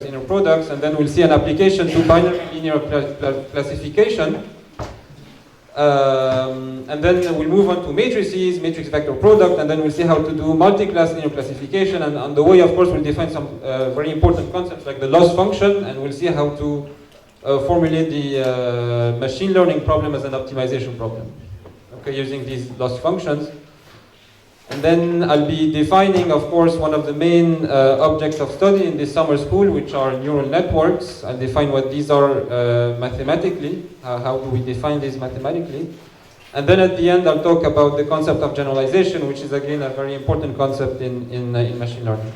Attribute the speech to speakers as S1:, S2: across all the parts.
S1: linear products, and then we'll see an application to binary linear classification. And then we'll move on to matrices, matrix vector product, and then we'll see how to do multi-class linear classification. And on the way, of course, we'll define some very important concepts like the loss function, and we'll see how to formulate the machine learning problem as an optimization problem, okay, using these loss functions. And then I'll be defining, of course, one of the main objects of study in this summer school, which are neural networks. I'll define what these are mathematically, how do we define these mathematically. And then at the end, I'll talk about the concept of generalization, which is, again, a very important concept in machine learning.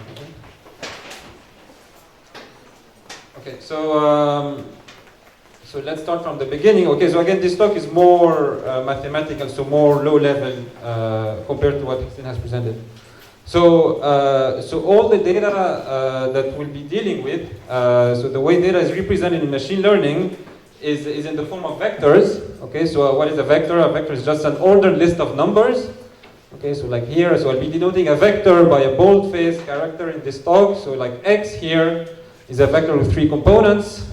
S1: Okay, so let's start from the beginning. Okay, so again, this talk is more mathematical, so more low level compared to what Hussein has presented. So all the data that we'll be dealing with, so the way data is represented in machine learning is in the form of vectors. Okay, so what is a vector? A vector is just an ordered list of numbers. Okay, so like here, so I'll be denoting a vector by a boldface character in this talk. So like X here is a vector with 3 components.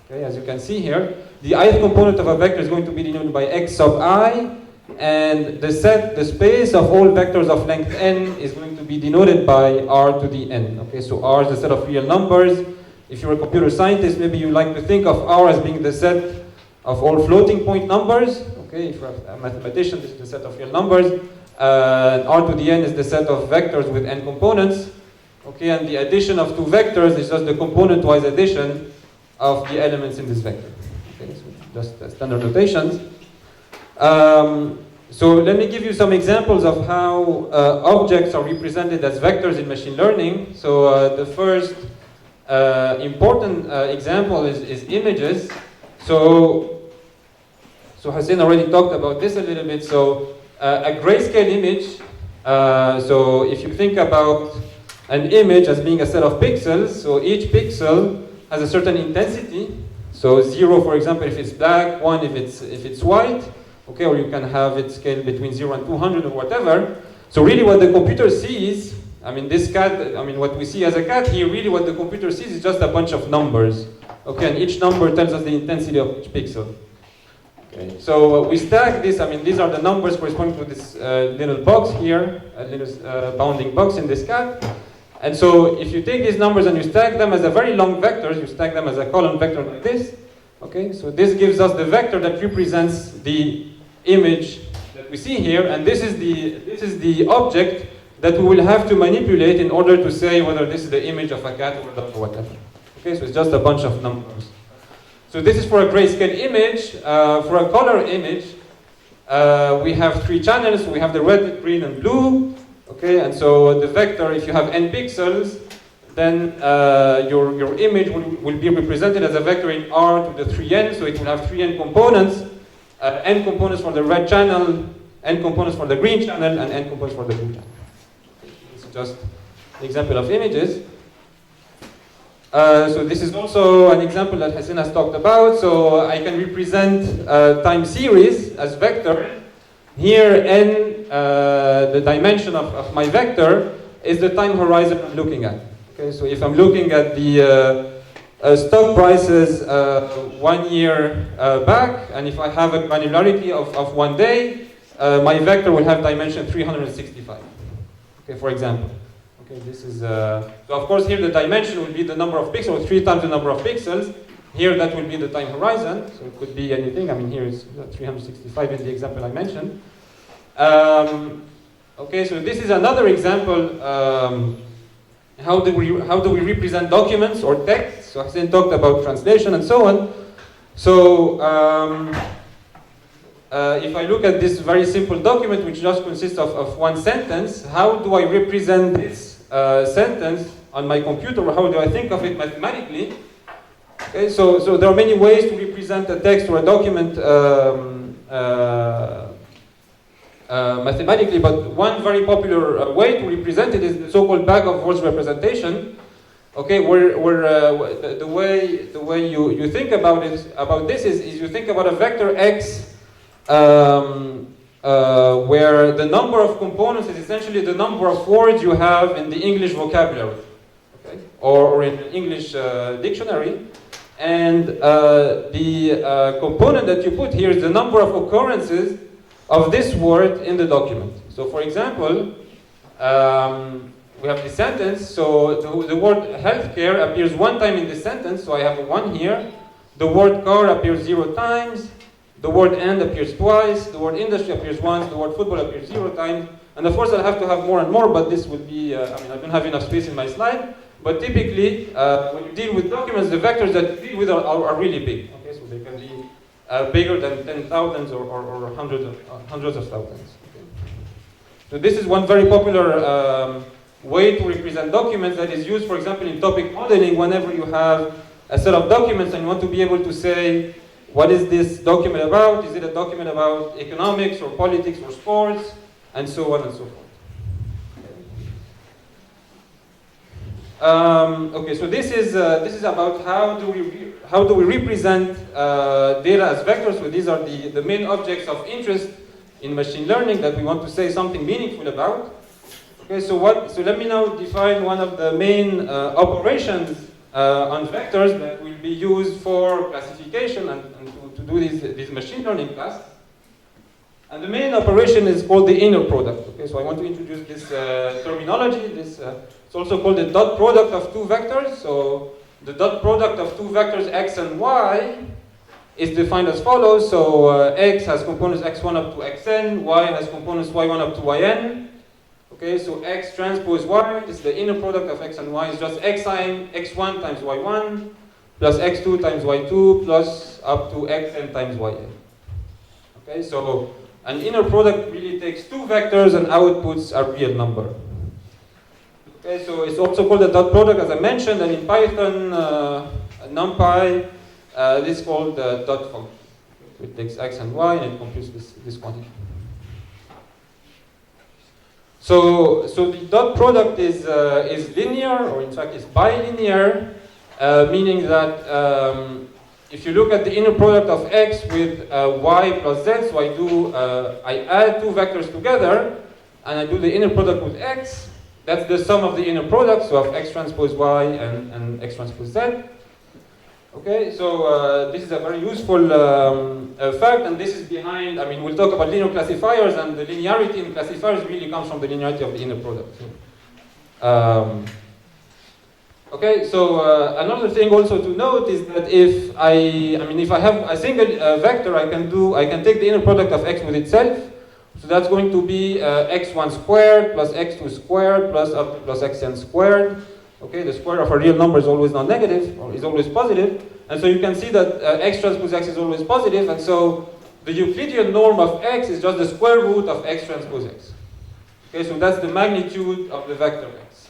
S1: Okay, as you can see here, the ith component of a vector is going to be denoted by x sub I, and the space of all vectors of length n is going to be denoted by r to the n. Okay, so r is the set of real numbers. If you're a computer scientist, maybe you like to think of r as being the set of all floating point numbers. Okay, if you're a mathematician, this is the set of real numbers. And r to the n is the set of vectors with n components. Okay, and the addition of 2 vectors is just the component-wise addition of the elements in this vector. Okay, so just standard notations. So let me give you some examples of how objects are represented as vectors in machine learning. So the first important example is images. So Hussein already talked about this a little bit. So a grayscale image, so if you think about an image as being a set of pixels, so each pixel has a certain intensity. So 0, for example, if it's black, 1 if it's white, okay, or you can have it scaled between 0 and 200 or whatever. So really what the computer sees, I mean this cat, I mean what we see as a cat here, really what the computer sees is just a bunch of numbers. Okay, and each number tells us the intensity of each pixel. Okay, so we stack this, I mean these are the numbers corresponding to this little box here, a little bounding box in this cat. And so if you take these numbers and you stack them as a very long vectors, you stack them as a column vector like this, okay, so this gives us the vector that represents the image that we see here, and this is the object that we will have to manipulate in order to say whether this is the image of a cat or a dog or whatever. Okay, so it's just a bunch of numbers. So this is for a grayscale image. For a color image, we have 3 channels. We have the red, green, and blue. Okay, and so the vector, if you have n pixels, then your image will be represented as a vector in R to the 3n, so it will have 3n components, n components for the red channel, n components for the green channel, and n components for the blue channel. This is just an example of images. So this is also an example that Hussein has talked about. So I can represent time series as vector. Here, n, the dimension of my vector, is the time horizon I'm looking at. Okay, so if I'm looking at the stock prices 1 year back, and if I have a granularity of 1 day, my vector will have dimension 365. Okay, for example. Okay, this is so of course here the dimension will be the number of pixels, 3 times the number of pixels. Here that will be the time horizon, so it could be anything. I mean here it's 365 in the example I mentioned. Okay, so this is another example. How do we represent documents or text? So Hussein talked about translation and so on. So if I look at this very simple document, which just consists of 1 sentence, how do I represent this sentence on my computer? Or how do I think of it mathematically? Okay, so there are many ways to represent a text or a document mathematically, but one very popular way to represent it is the so-called bag of words representation. Okay, where the way you think about this is you think about a vector x where the number of components is essentially the number of words you have in the English vocabulary. Okay? or in an English dictionary. And the component that you put here is the number of occurrences of this word in the document. So for example, we have the sentence, so the word healthcare appears one time in the sentence, so I have a 1 here. The word car appears 0 times. The word and appears twice. The word industry appears once. The word football appears 0 times. And of course I'll have to have more and more, but this will be, I don't have enough space in my slide. But typically, when you deal with documents, the vectors that you deal with are really big. Okay, so they can be bigger than 10,000s or hundreds of thousands. Okay. So this is one very popular way to represent documents that is used, for example, in topic modeling. Whenever you have a set of documents and you want to be able to say, what is this document about? Is it a document about economics or politics or sports? And so on and so forth. Okay, so this is about how do we represent data as vectors. So these are the main objects of interest in machine learning that we want to say something meaningful about. Okay, so let me now define one of the main operations on vectors that will be used for classification and to do this machine learning class. And the main operation is called the inner product. Okay, so I want to introduce this terminology. It's also called the dot product of two vectors. So the dot product of two vectors x and y is defined as follows. So x has components x1 up to xn, y has components y1 up to yn. Okay, so x transpose y, this is the inner product of x and y, is just x1 times y1 plus x2 times y2 plus up to xn times yn. Okay, so an inner product really takes two vectors and outputs a real number. Okay, so it's also called a dot product, as I mentioned, and in Python, NumPy, this is called the dot function. So it takes x and y and it computes this quantity. So the dot product is linear, or in fact is bilinear, meaning that if you look at the inner product of x with y plus z, so I add two vectors together, and I do the inner product with x. That's the sum of the inner product, so of x transpose y and x transpose z. Okay, so this is a very useful fact, and this is behind, we'll talk about linear classifiers, and the linearity in classifiers really comes from the linearity of the inner product. Okay, so another thing also to note is that if I have a single vector, I can take the inner product of x with itself. So that's going to be x1 squared plus x2 squared plus xn squared. Okay, the square of a real number is always non-negative, or is always positive. And so you can see that x transpose x is always positive, and so the Euclidean norm of x is just the square root of x transpose x. Okay, so that's the magnitude of the vector x.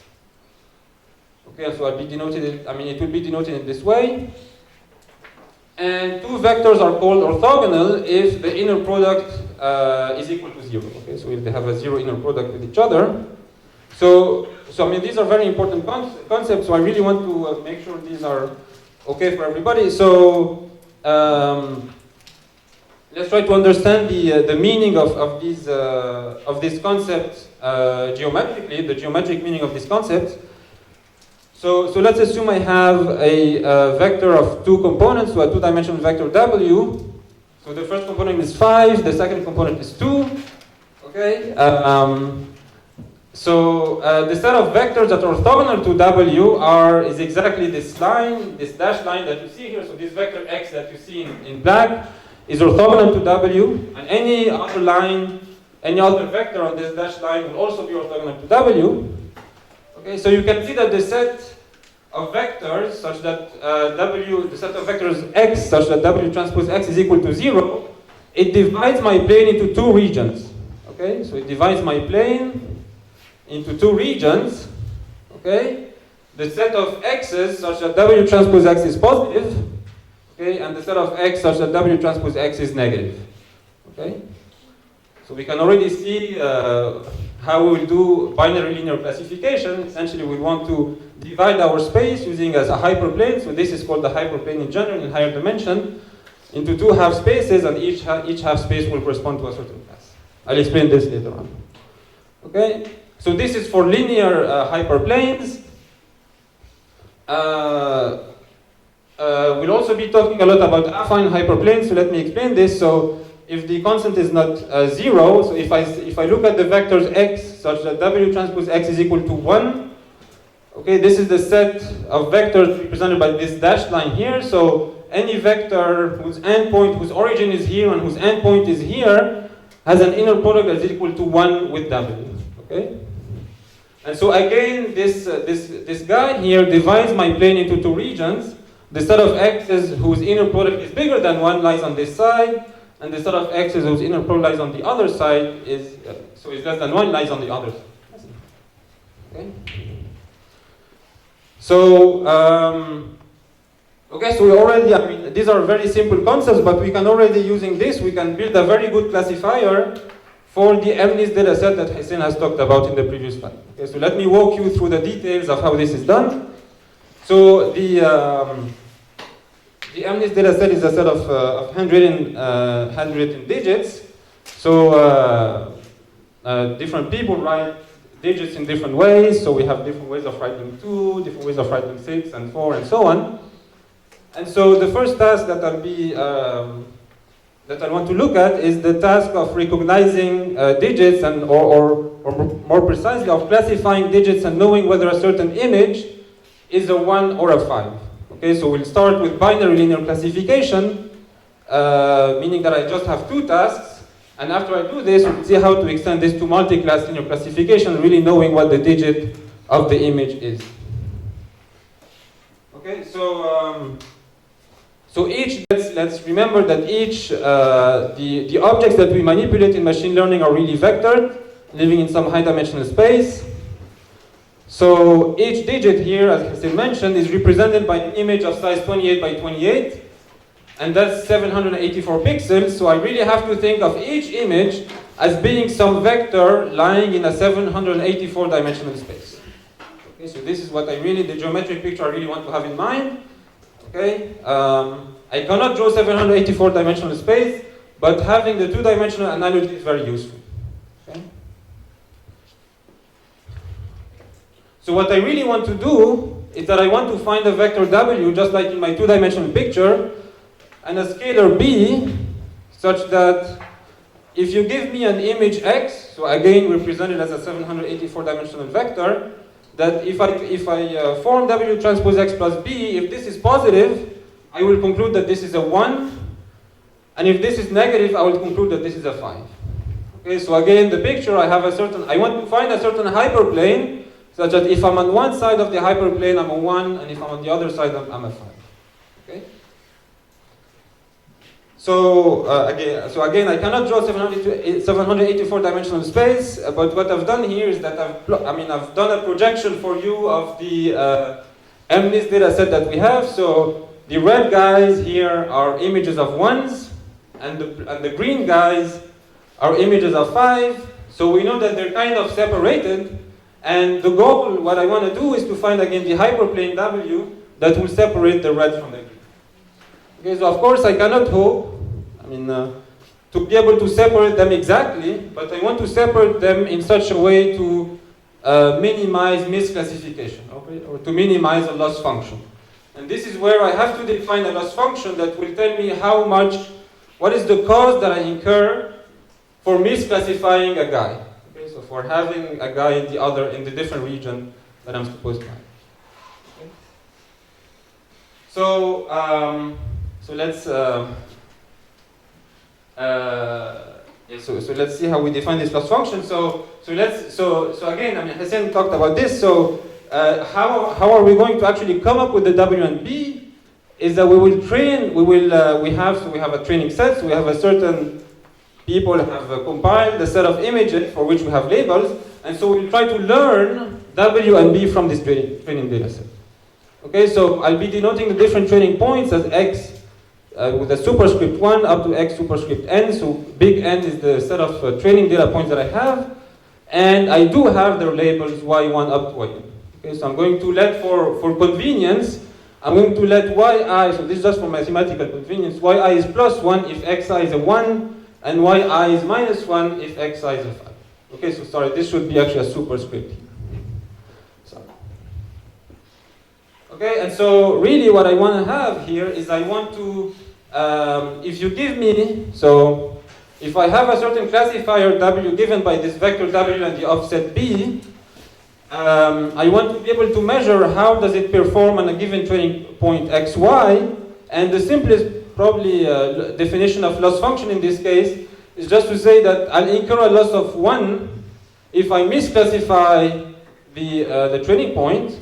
S1: Okay, so it will be denoted in this way. And two vectors are called orthogonal if the inner product is equal to 0. Okay, so if they have a 0 inner product with each other. So these are very important concepts, so I really want to make sure these are okay for everybody. So let's try to understand the meaning of this concept geometrically, the geometric meaning of this concept. So let's assume I have a vector of two components, so a two-dimensional vector W. So the first component is 5, the second component is 2. Okay. So the set of vectors that are orthogonal to W is exactly this line, this dashed line that you see here. So this vector x that you see in black is orthogonal to W, and any other line, any other vector on this dashed line will also be orthogonal to W. Okay, so you can see that the set of vectors such that the set of vectors x such that W transpose x is equal to 0, it divides my plane into two regions. Okay, so it divides my plane into two regions. Okay, the set of x's such that W transpose x is positive. Okay, and the set of x such that W transpose x is negative. Okay, so we can already see how we will do binary linear classification. Essentially, we want to divide our space using as a hyperplane. So this is called the hyperplane in general in higher dimension, into two half spaces, and each half space will correspond to a certain class. I'll explain this later on. Okay, so this is for linear hyperplanes. we'll also be talking a lot about affine hyperplanes, so let me explain this. So if the constant is not 0, so if I look at the vectors x such that W transpose x is equal to 1, okay, this is the set of vectors represented by this dashed line here. So any vector whose endpoint, whose origin is here and whose endpoint is here, has an inner product that is equal to 1 with W. Okay? And so again, this guy here divides my plane into two regions. The set of x's whose inner product is bigger than 1 lies on this side, and the set of x's whose inner product lies on the other side is less than 1 lies on the other side. Okay? So, okay, so we already, I mean, these are very simple concepts, but we can already, using this, we can build a very good classifier for the MNIST data set that Hussein has talked about in the previous slide. Okay, so let me walk you through the details of how this is done. So the MNIST data set is a set of handwritten digits. So different people write digits in different ways. So we have different ways of writing 2, different ways of writing 6 and 4 and so on. And so the first task that I want to look at is the task of recognizing digits and or more precisely of classifying digits and knowing whether a certain image is a 1 or a 5. Okay, so we'll start with binary linear classification, meaning that I just have two tasks, and after I do this, we'll see how to extend this to multi-class linear classification, really knowing what the digit of the image is. Okay, so let's remember that each the objects that we manipulate in machine learning are really vectored, living in some high-dimensional space. So each digit here, as Hussein mentioned, is represented by an image of size 28 by 28, and that's 784 pixels. So I really have to think of each image as being some vector lying in a 784 dimensional space. Okay, so this is what the geometric picture I really want to have in mind. Okay, I cannot draw 784 dimensional space, but having the two-dimensional analogy is very useful. Okay? So what I really want to do is that I want to find a vector W, just like in my two-dimensional picture, and a scalar B, such that if you give me an image X, so again represented as a 784 dimensional vector, that if I form W transpose X plus B, if this is positive, I will conclude that this is a 1, and if this is negative, I will conclude that this is a 5. Okay, so again, the picture, I want to find a certain hyperplane, such that if I'm on one side of the hyperplane, I'm a 1, and if I'm on the other side, I'm a 5. Okay? So again, I cannot draw 784 dimensional space, but what I've done here is that I've done a projection for you of the MNIST data set that we have. So the red guys here are images of 1s, and the green guys are images of 5. So we know that they're kind of separated, and the goal, what I want to do, is to find again the hyperplane W that will separate the red from the green. Okay, so of course I cannot hope, to be able to separate them exactly, but I want to separate them in such a way to minimize misclassification, okay, or to minimize a loss function. And this is where I have to define a loss function that will tell me what is the cost that I incur for misclassifying a guy. Okay, so for having a guy in the different region that I'm supposed to have. Okay. So let's let's see how we define this loss function. So again, Hussein talked about this. So how are we going to actually come up with the W and B? Is that we will train. We have a training set. So we have a certain people have compiled a set of images for which we have labels, and so we'll try to learn W and B from this training data set. Okay, so I'll be denoting the different training points as X with a superscript 1 up to X superscript N. So big N is the set of training data points that I have, and I do have their labels Y1 up to Yn. Okay, so I'm going to let, for convenience, I'm going to let Yi, so this is just for mathematical convenience, Yi is plus 1 if Xi is a 1, and Yi is minus 1 if Xi is a 5. Okay, so sorry, this should be actually a superscript here. Sorry. Okay, and so really what I want to have here is I want to, if you give me, so if I have a certain classifier W given by this vector W and the offset B, I want to be able to measure how does it perform on a given training point xy, and the simplest probably definition of loss function in this case is just to say that I'll incur a loss of 1 if I misclassify the training point,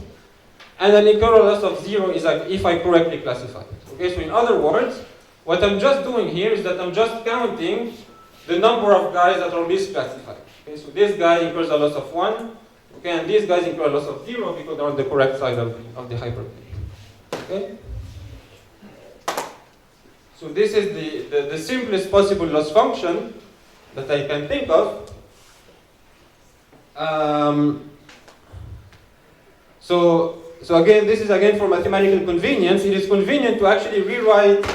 S1: and I'll incur a loss of 0 is like if I correctly classify it. Okay, so in other words, what I'm just doing here is that I'm just counting the number of guys that are misclassified. Okay, so this guy incurs a loss of 1, okay, and these guys incur a loss of 0 because they're on the correct side of the hyperplane. Okay? So this is the simplest possible loss function that I can think of. So again, this is again for mathematical convenience. It is convenient to actually rewrite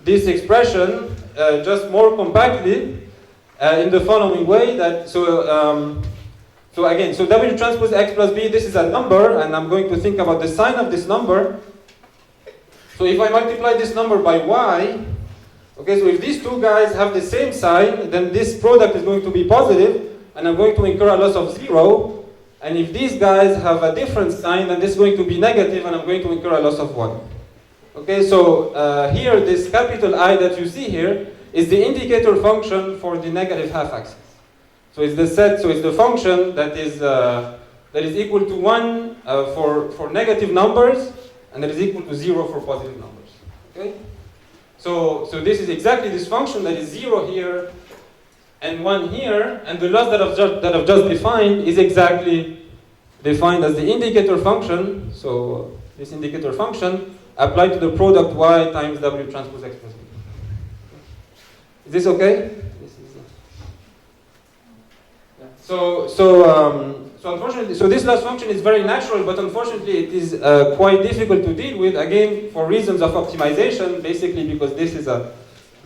S1: this expression just more compactly in the following way. That so again, so W transpose X plus B, this is a number, and I'm going to think about the sign of this number. So if I multiply this number by Y, okay, so if these two guys have the same sign, then this product is going to be positive, and I'm going to incur a loss of 0. And if these guys have a different sign, then this is going to be negative, and I'm going to incur a loss of 1. Okay, so here, this capital I that you see here is the indicator function for the negative half-axis. So it's the set, so it's the function that is equal to 1 for negative numbers, and that is equal to 0 for positive numbers. Okay? So this is exactly this function that is 0 here and 1 here, and the loss that I've just defined is exactly defined as the indicator function. So this indicator function applied to the product Y times W transpose X plus B. Is this okay? So unfortunately, so this loss function is very natural, but unfortunately it is quite difficult to deal with, again, for reasons of optimization, basically because this is a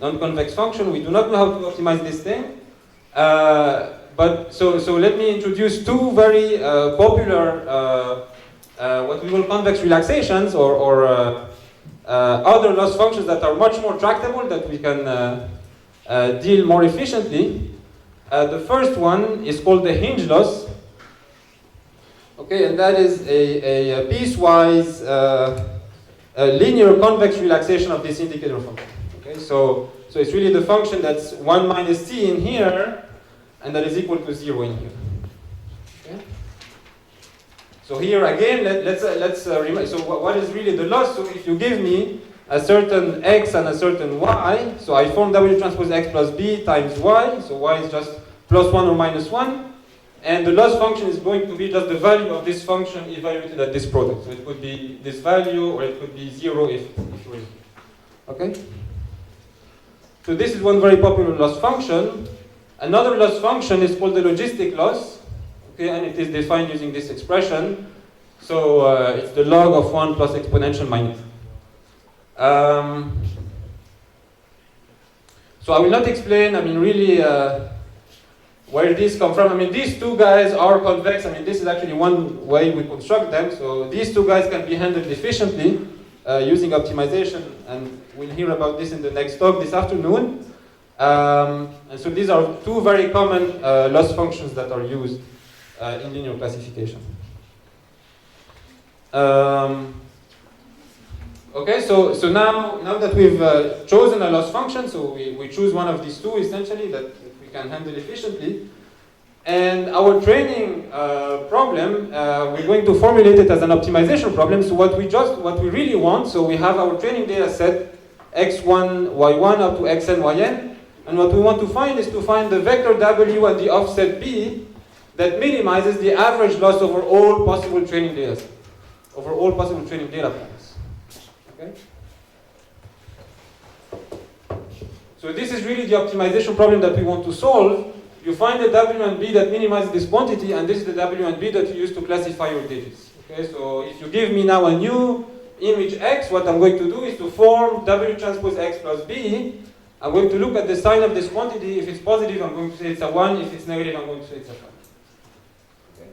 S1: non-convex function. We do not know how to optimize this thing. But let me introduce two very popular, what we call convex relaxations, or other loss functions that are much more tractable, that we can deal more efficiently. The first one is called the Hinge Loss. Okay, and that is a piecewise linear convex relaxation of this indicator function. Okay, so it's really the function that's 1 minus t in here, and that is equal to 0 in here. Okay? So here again, let's remind. So what is really the loss? So if you give me a certain x and a certain y, so I form W transpose X plus B times y, so y is just plus 1 or minus 1, and the loss function is going to be just the value of this function evaluated at this product. So it could be this value, or it could be 0 if you're in. Okay? So this is one very popular loss function. Another loss function is called the logistic loss, okay, and it is defined using this expression. So it's the log of 1 plus exponential minus. So I will not explain, really, where these come from. These two guys are convex. This is actually one way we construct them. So these two guys can be handled efficiently using optimization, and we'll hear about this in the next talk this afternoon. And so these are two very common loss functions that are used in linear classification. Okay, so now that we've chosen a loss function, so we choose one of these two essentially that we can handle efficiently. And our training problem, we're going to formulate it as an optimization problem. So what we really want, so we have our training data set x1, y1 up to xn, yn. And what we want to find is to find the vector W and the offset B that minimizes the average loss over all possible training data sets, over all possible training data points. Okay? So this is really the optimization problem that we want to solve. You find the W and B that minimizes this quantity, and this is the W and B that you use to classify your digits. Okay, so if you give me now a new image X, what I'm going to do is to form W transpose X plus B. I'm going to look at the sign of this quantity. If it's positive, I'm going to say it's a 1. If it's negative, I'm going to say it's a 5. Okay.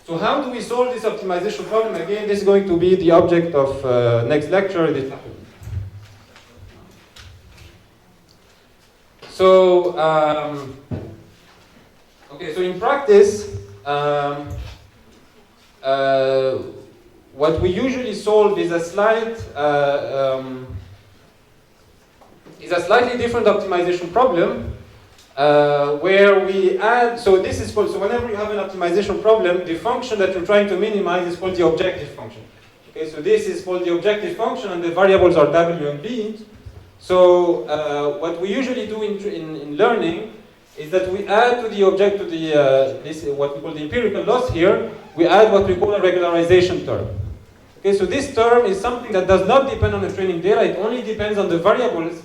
S1: So how do we solve this optimization problem? Again, this is going to be the object of next lecture. So, okay, so in practice, what we usually solve is a slightly different optimization problem, where we add, so this is called, so whenever you have an optimization problem, the function that you're trying to minimize is called the objective function. Okay, so this is called the objective function, and the variables are w and b. So what we usually do in learning is that we add to the object, to the, this what we call the empirical loss here, we add what we call a regularization term. Okay, so this term is something that does not depend on the training data, it only depends on the variables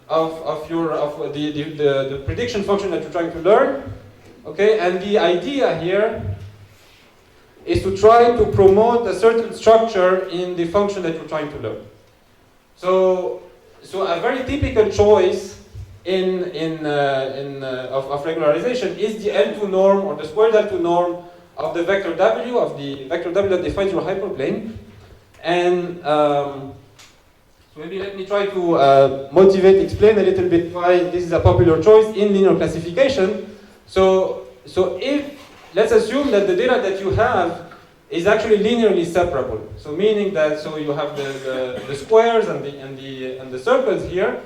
S1: of the prediction function that you're trying to learn. Okay, and the idea here is to try to promote a certain structure in the function that you're trying to learn. So a very typical choice of regularization is the L2 norm, or the squared L2 norm of the vector W, that defines your hyperplane. And so maybe let me try to explain a little bit why this is a popular choice in linear classification. So if, let's assume that the data that you have is actually linearly separable. So meaning that, so you have the squares and the circles here.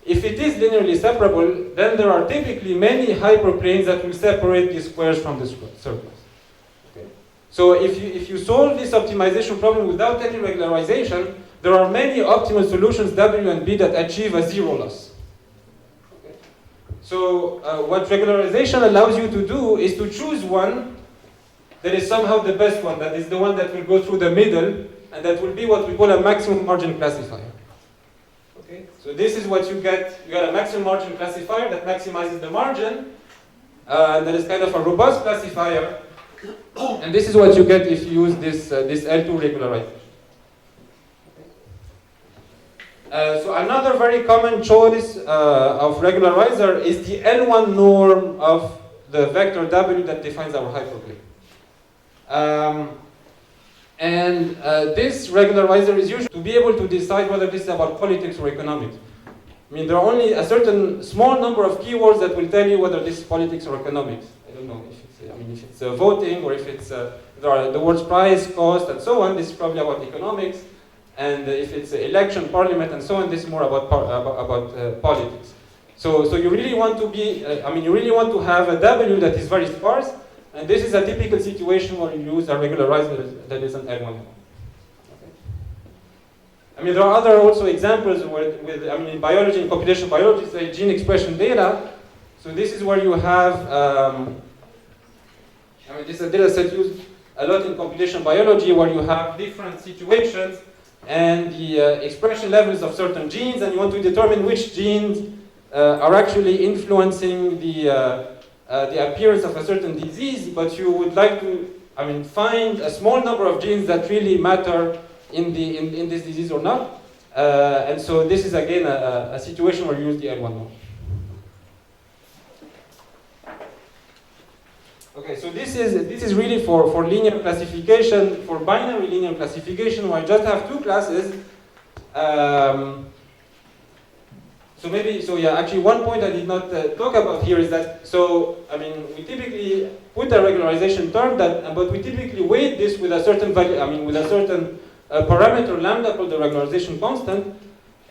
S1: If it is linearly separable, then there are typically many hyperplanes that will separate the squares from the circles. Okay. So if you solve this optimization problem without any regularization, there are many optimal solutions W and B that achieve a zero loss. Okay. So what regularization allows you to do is to choose one that is somehow the best one, that is the one that will go through the middle, and that will be what we call a maximum margin classifier. Okay? So this is what you get. You get a maximum margin classifier that maximizes the margin, and that is kind of a robust classifier, and this is what you get if you use this L2 regularization. So another very common choice of regularizer is the L1 norm of the vector W that defines our hyperplane. This regularizer is usually to be able to decide whether this is about politics or economics. I mean, there are only a certain small number of keywords that will tell you whether this is politics or economics. I don't know if it's, if it's voting, or if it's there are the words price, cost, and so on. This is probably about economics. And if it's election, parliament, and so on, this is more about politics. So you really want to be, you really want to have a W that is very sparse. And this is a typical situation where you use a regularizer that is an L1. Okay. I mean, there are other also examples in biology and computational biology, say gene expression data. So this is where you have, this is a data set used a lot in computational biology, where you have different situations and the expression levels of certain genes, and you want to determine which genes are actually influencing the appearance of a certain disease, but you would like to, find a small number of genes that really matter in this disease or not. And so this is again a situation where you use the L1 norm. Okay, so this is really for linear classification, for binary linear classification, where I just have two classes. Actually one point I did not talk about here is that, we typically put a regularization term but we typically weight this with a certain value, with a certain parameter lambda called the regularization constant,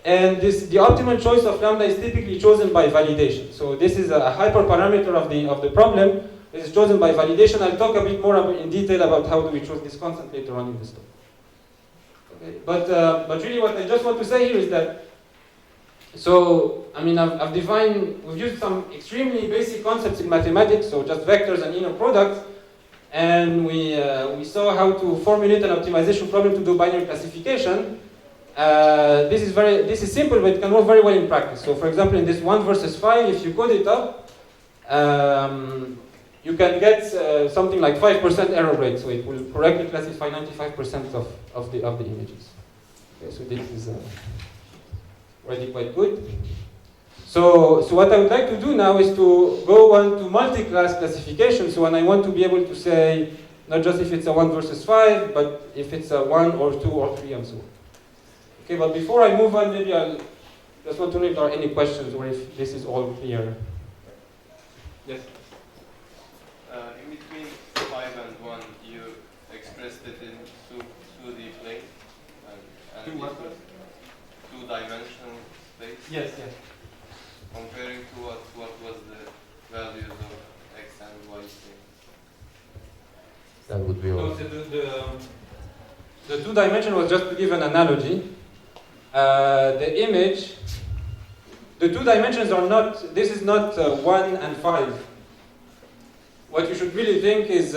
S1: and the optimal choice of lambda is typically chosen by validation. So this is a hyperparameter of the problem. This is chosen by validation. I'll talk a bit more in detail about how do we choose this constant later on in this talk. Okay, but really what I just want to say here is that, we've used some extremely basic concepts in mathematics, so just vectors and inner products, and we saw how to formulate an optimization problem to do binary classification. This is simple, but it can work very well in practice. So for example, in this 1 versus 5, if you code it up, you can get something like 5% error rate, so it will correctly classify 95% of the images. Okay, so this is already quite good. So what I would like to do now is to go on to multi-class classification. So when I want to be able to say, Not just if it's a 1 versus 5, but if it's a 1 or 2 or 3 and so on. Okay, but before I move on, maybe I'll just want to know if there are any questions or if this is all clear. Yes?
S2: In between 5 and 1, you expressed it in 2D plane and two-dimensional space?
S1: Yes, yes.
S2: Comparing to what was the values of x and y thing?
S3: That would be all.
S1: No, the two-dimension was just to give an analogy. The image, the two dimensions are not, this is not 1 and 5. What you should really think is,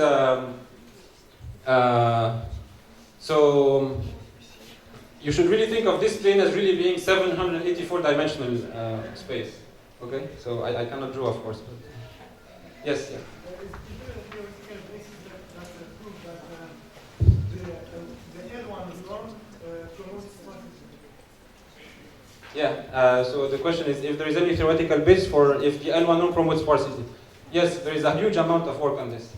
S1: so you should really think of this plane as really being 784 dimensional space. Okay, so I cannot draw, of course. But yes, yeah. Yeah, so the question is if there is any theoretical basis for if the L1 norm promotes sparsity. Yes, there is a huge amount of work on this.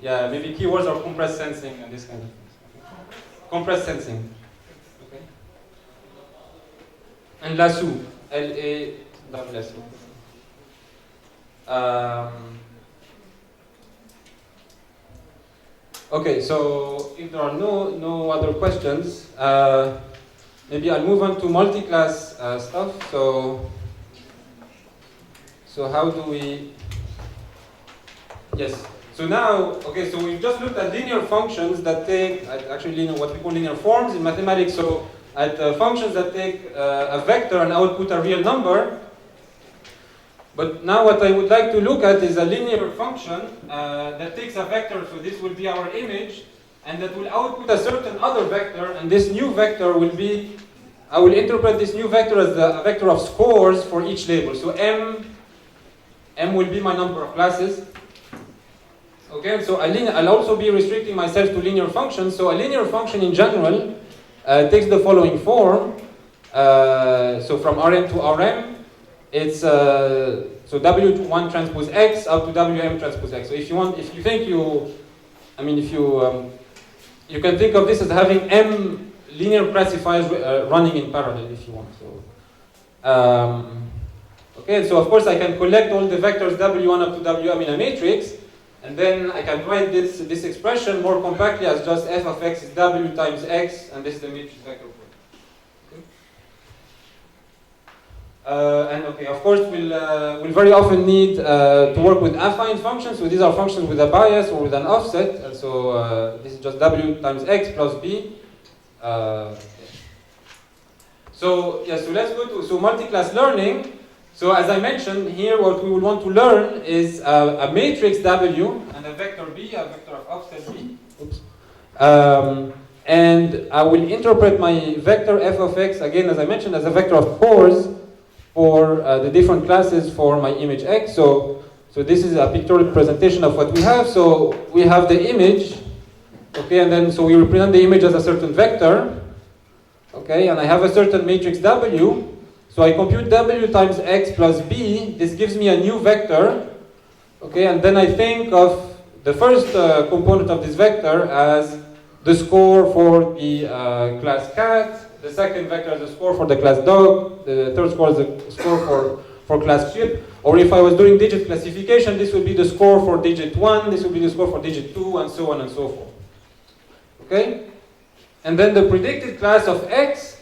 S1: Yeah, maybe keywords are compressed sensing and this kind of things. Compressed sensing. Okay. And lasso, L-A-S-S-O. Okay, so if there are no other questions, maybe I'll move on to multi-class stuff. So how do we? Yes. So now, okay. So we've just looked at linear functions that take actually what we call linear forms in mathematics. So at functions that take a vector and output a real number. But now what I would like to look at is a linear function that takes a vector, so this will be our image, and that will output a certain other vector, and this new vector will be, I will interpret this new vector as a vector of scores for each label. So M will be my number of classes. Okay, so I'll also be restricting myself to linear functions. So a linear function in general takes the following form. So from Rn to Rm, it's so W1 transpose X up to Wm transpose X. So if you think you can think of this as having M linear classifiers running in parallel if you want. So, okay, so of course I can collect all the vectors W1 up to Wm in a matrix, and then I can write this expression more compactly as just f of x is W times X, and this is the matrix vector. And okay, of course, we'll very often need to work with affine functions. So these are functions with a bias or with an offset. And so this is just W times X plus B. So yeah, so let's go to multi-class learning. So as I mentioned here, what we will want to learn is a matrix W and a vector B, a vector of offset B. Oops. And I will interpret my vector f of x again, as I mentioned, as a vector of cores for the different classes for my image X. So this is a pictorial presentation of what we have. So we have the image, okay, and then so we represent the image as a certain vector, okay, and I have a certain matrix W. So I compute W times X plus B. This gives me a new vector, okay, and then I think of the first component of this vector as the score for the class cat. The second vector is the score for the class dog. The third score is the score for class sheep. Or if I was doing digit classification, this would be the score for digit 1, this would be the score for digit 2, and so on and so forth. Okay? And then the predicted class of X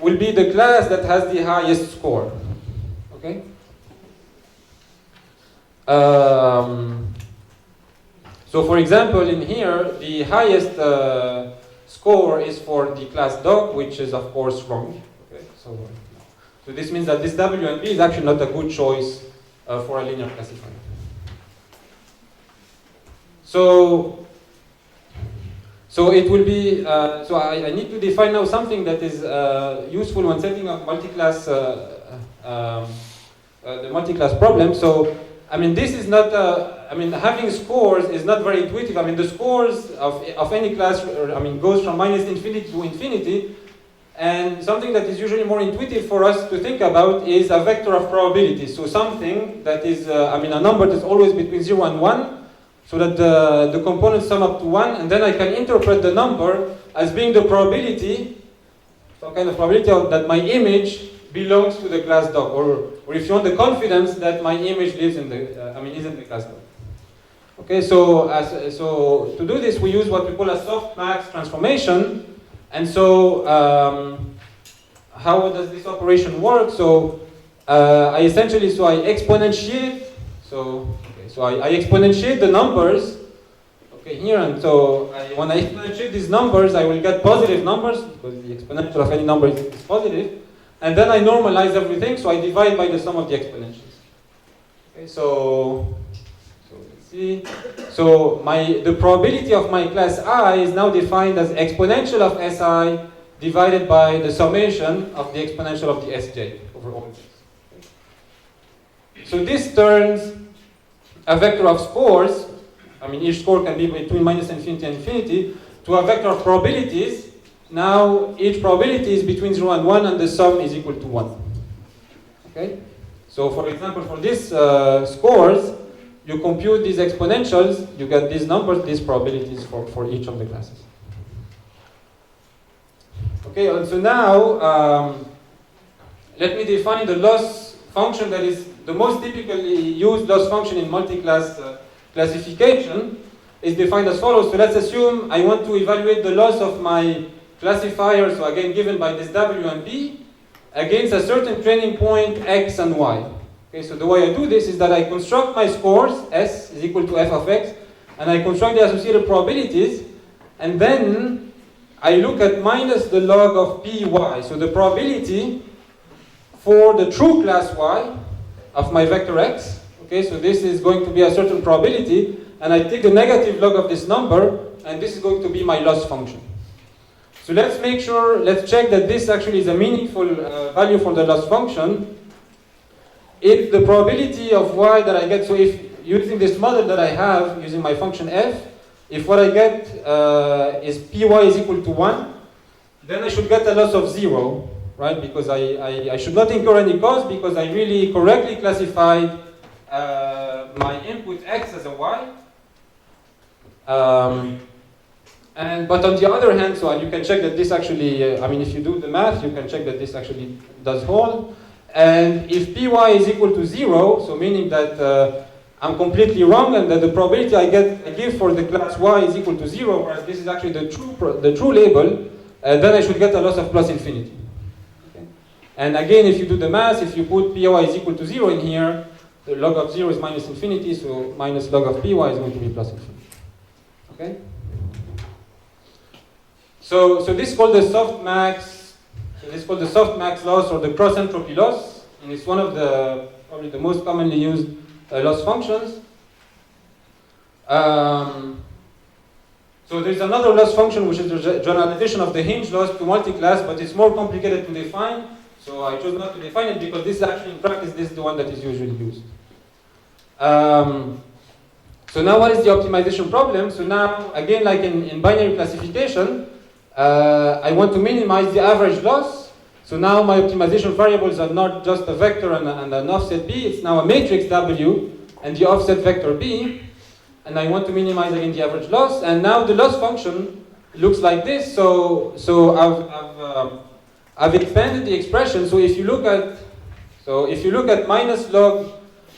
S1: will be the class that has the highest score. Okay? So for example, in here, the highest score is for the class dog, which is of course wrong. Okay, so this means that this W and B is actually not a good choice for a linear classifier. So it will be, so I need to define now something that is useful when setting up multi-class, the multi-class problem. So, I mean, this is not, having scores is not very intuitive. I mean, the scores of any class, goes from -infinity to infinity. And something that is usually more intuitive for us to think about is a vector of probability. So something that is, a number that's always between 0 and 1, so that the components sum up to 1, and then I can interpret the number as being the probability, some kind of probability that my image belongs to the class dog, or if you want, the confidence that my image lives in the, is in the class dog. Okay, so to do this, we use what we call a softmax transformation. And so, how does this operation work? So, I exponentiate. I exponentiate the numbers. Okay, here, and so when I exponentiate these numbers, I will get positive numbers because the exponential of any number is positive. And then I normalize everything, so I divide by the sum of the exponentials. Okay, so let's see. So the probability of my class I is now defined as exponential of Si divided by the summation of the exponential of the Sj over all this. Okay. So this turns a vector of scores, each score can be between minus infinity and infinity, to a vector of probabilities. Now each probability is between 0 and 1 and the sum is equal to 1. Okay? So for example, for these scores, you compute these exponentials, you get these numbers, these probabilities for each of the classes. Okay, and so now let me define the loss function that is the most typically used loss function in multi-class classification. Is defined as follows. So let's assume I want to evaluate the loss of my classifier, so again given by this W and B, against a certain training point X and Y. Okay, so the way I do this is that I construct my scores, S is equal to F of X, and I construct the associated probabilities, and then I look at minus the log of PY. So the probability for the true class Y of my vector X, okay, so this is going to be a certain probability, and I take the negative log of this number, and this is going to be my loss function. So let's check that this actually is a meaningful value for the loss function. If the probability of y that I get, so if using this model that I have, using my function f, if what I get is py is equal to 1, then I should get a loss of 0, right? Because I should not incur any cost because I really correctly classified my input x as a y. But on the other hand, so you can check that this actually, if you do the math, you can check that this actually does hold. And if py is equal to 0, so meaning that I'm completely wrong and that the probability I give for the class y is equal to 0, whereas this is actually the true label, then I should get a loss of plus infinity. Okay? And again, if you do the math, if you put py is equal to 0 in here, the log of 0 is minus infinity, so minus log of py is going to be plus infinity. Okay? So this is called the softmax. So this is called the softmax loss or the cross entropy loss, and it's one of the probably the most commonly used loss functions. So there's another loss function which is the generalization of the Hinge loss to multi-class, but it's more complicated to define. So I chose not to define it because this actually in practice this is the one that is usually used. So now what is the optimization problem? So now again, like in binary classification, I want to minimize the average loss. So now my optimization variables are not just a vector and an offset B, it's now a matrix W and the offset vector B. And I want to minimize again the average loss. And now the loss function looks like this. So I've expanded the expression. So if you look at minus log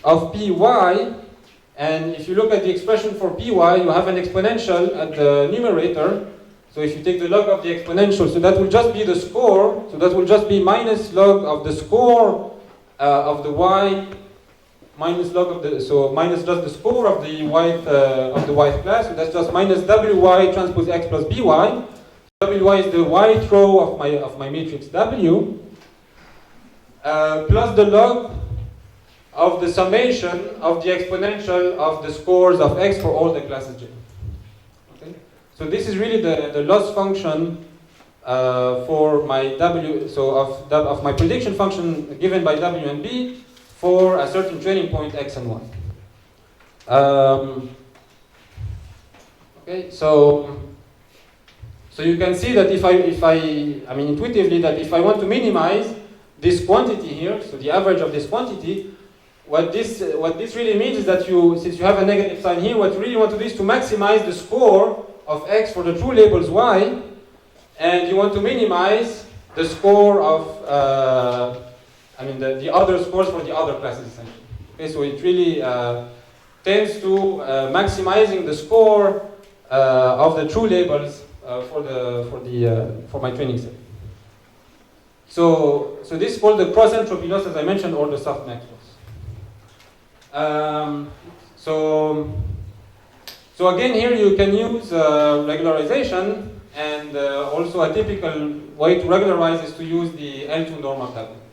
S1: of Py, and if you look at the expression for Py, you have an exponential at the numerator. So if you take the log of the exponential, so that will just be the score. So that will just be minus log of the score of the y, minus log of the, so minus just the score of the white class. So that's just minus wy transpose x plus by. Wy is the white row of my matrix W, plus the log of the summation of the exponential of the scores of x for all the classes J. So this is really the loss function for my W, so of my prediction function given by W and B for a certain training point X and Y. Okay, so So you can see that I mean intuitively that if I want to minimize this quantity here, so the average of this quantity, what this really means is that since you have a negative sign here, what you really want to do is to maximize the score of x for the true labels y, and you want to minimize the score of, the other scores for the other classes essentially. Okay, so it really tends to maximizing the score of the true labels for my training set. So this is called the cross entropy loss, as I mentioned, or the softmax loss. So again, here you can use regularization, and also a typical way to regularize is to use the L2 normal tablet.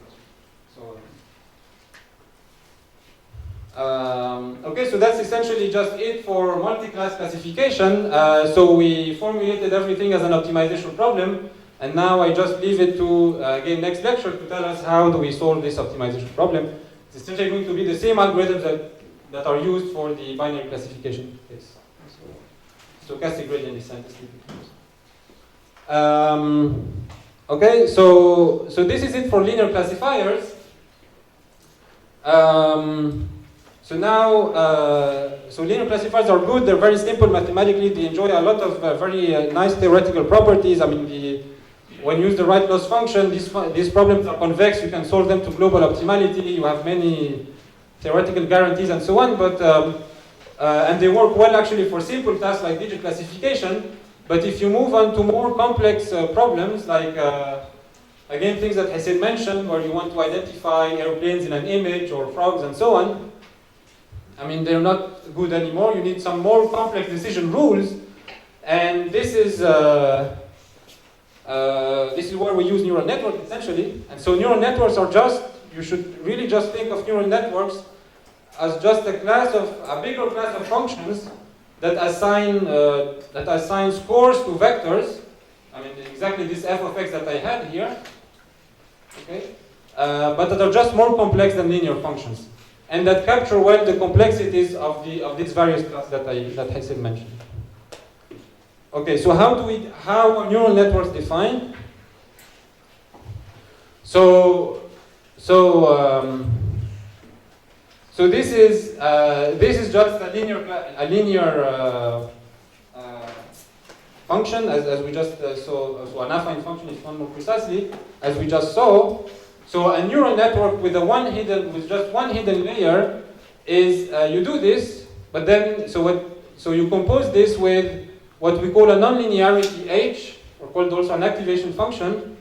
S1: Okay, so that's essentially just it for multi-class classification. So we formulated everything as an optimization problem, and now I just leave it to, again, next lecture to tell us how do we solve this optimization problem. It's essentially going to be the same algorithms that are used for the binary classification case. So stochastic gradient descent is typically used. Okay, so this is it for linear classifiers. So now, so linear classifiers are good. They're very simple mathematically. They enjoy a lot of very nice theoretical properties. I mean, when you use the right loss function, these problems are convex. You can solve them to global optimality. You have many theoretical guarantees and so on. But and they work well actually for simple tasks like digit classification. But if you move on to more complex problems, like again things that Hussein mentioned, where you want to identify airplanes in an image or frogs and so on, I mean, they're not good anymore. You need some more complex decision rules, and this is where we use neural networks essentially. And so neural networks are you should really just think of neural networks as just a bigger class of functions that assign scores to vectors. I mean, exactly this f of x that I had here. Okay, but that are just more complex than linear functions, and that capture well the complexities of these various classes that Hussein mentioned. Okay, so how are neural networks defined? So this is just a linear function, as we just saw. So an affine function is one more precisely, as we just saw. So a neural network with just one hidden layer is you do this, but then so you compose this with what we call a nonlinearity h, or called also an activation function,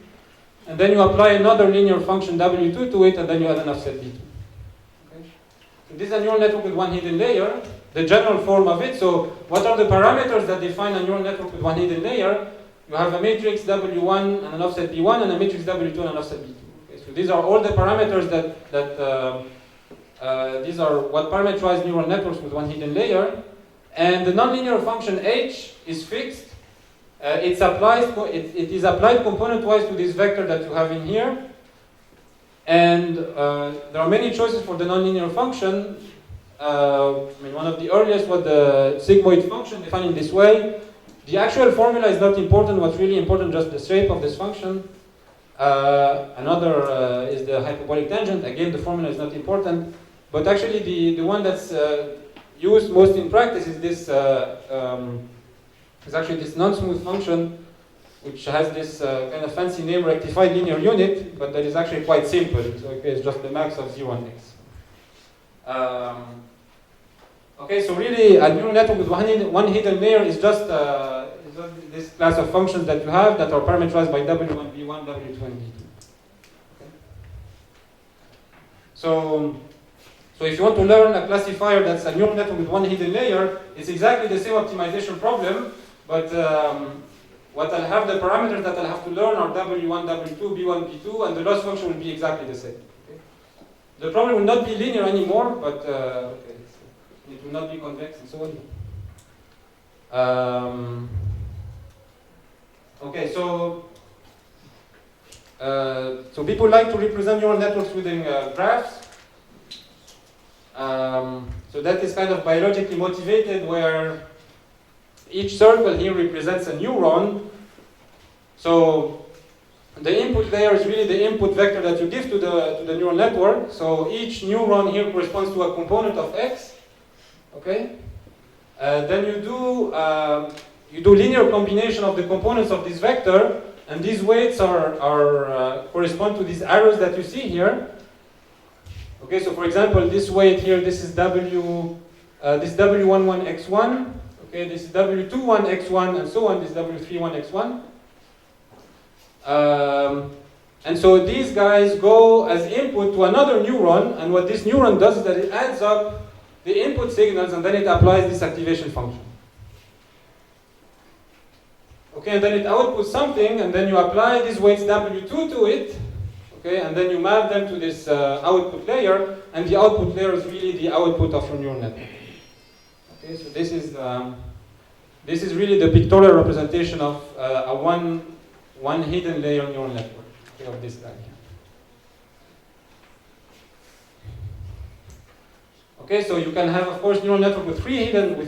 S1: and then you apply another linear function w2 to it, and then you add an offset b2. Okay? So this is a neural network with one hidden layer. The general form of it. So what are the parameters that define a neural network with one hidden layer? You have a matrix w1 and an offset b1, and a matrix w2 and an offset b2. So these are all the parameters these are what parameterize neural networks with one hidden layer. And the nonlinear function h is fixed. It is applied component-wise to this vector that you have in here. And there are many choices for the nonlinear function. One of the earliest was the sigmoid function defined in this way. The actual formula is not important. What's really important is just the shape of this function. Another is the hyperbolic tangent. Again, the formula is not important, but actually the one that's used most in practice is this non-smooth function, which has this kind of fancy name, rectified linear unit, but that is actually quite simple. So it's just the max of 0 and x. Okay, so really a neural network with one hidden layer is just this class of functions that you have that are parameterized by W1, B1, W2, and B2. Okay. So if you want to learn a classifier that's a neural network with one hidden layer, it's exactly the same optimization problem, but what I'll have the parameters that I'll have to learn are W1, W2, B1, B2, and the loss function will be exactly the same. Okay. The problem will not be linear anymore, but it will not be convex and so on. Okay, so people like to represent neural networks within graphs. So that is kind of biologically motivated, where each circle here represents a neuron, So the input layer is really the input vector that you give to the neural network. So each neuron here corresponds to a component of X. Okay. Then you do linear combination of the components of this vector, and these weights correspond to these arrows that you see here. Okay, so for example, this weight here, this is this W11x1. Okay, this is W21x1, and so on. This is W31x1. And so these guys go as input to another neuron, and what this neuron does is that it adds up the input signals, and then it applies this activation function. Okay, and then it outputs something, and then you apply these weights W2 to it, okay, and then you map them to this output layer, and the output layer is really the output of your neural network. Okay, so this is really the pictorial representation of a one hidden layer neural network, okay, of this guy here. Okay, so you can have, of course, neural network with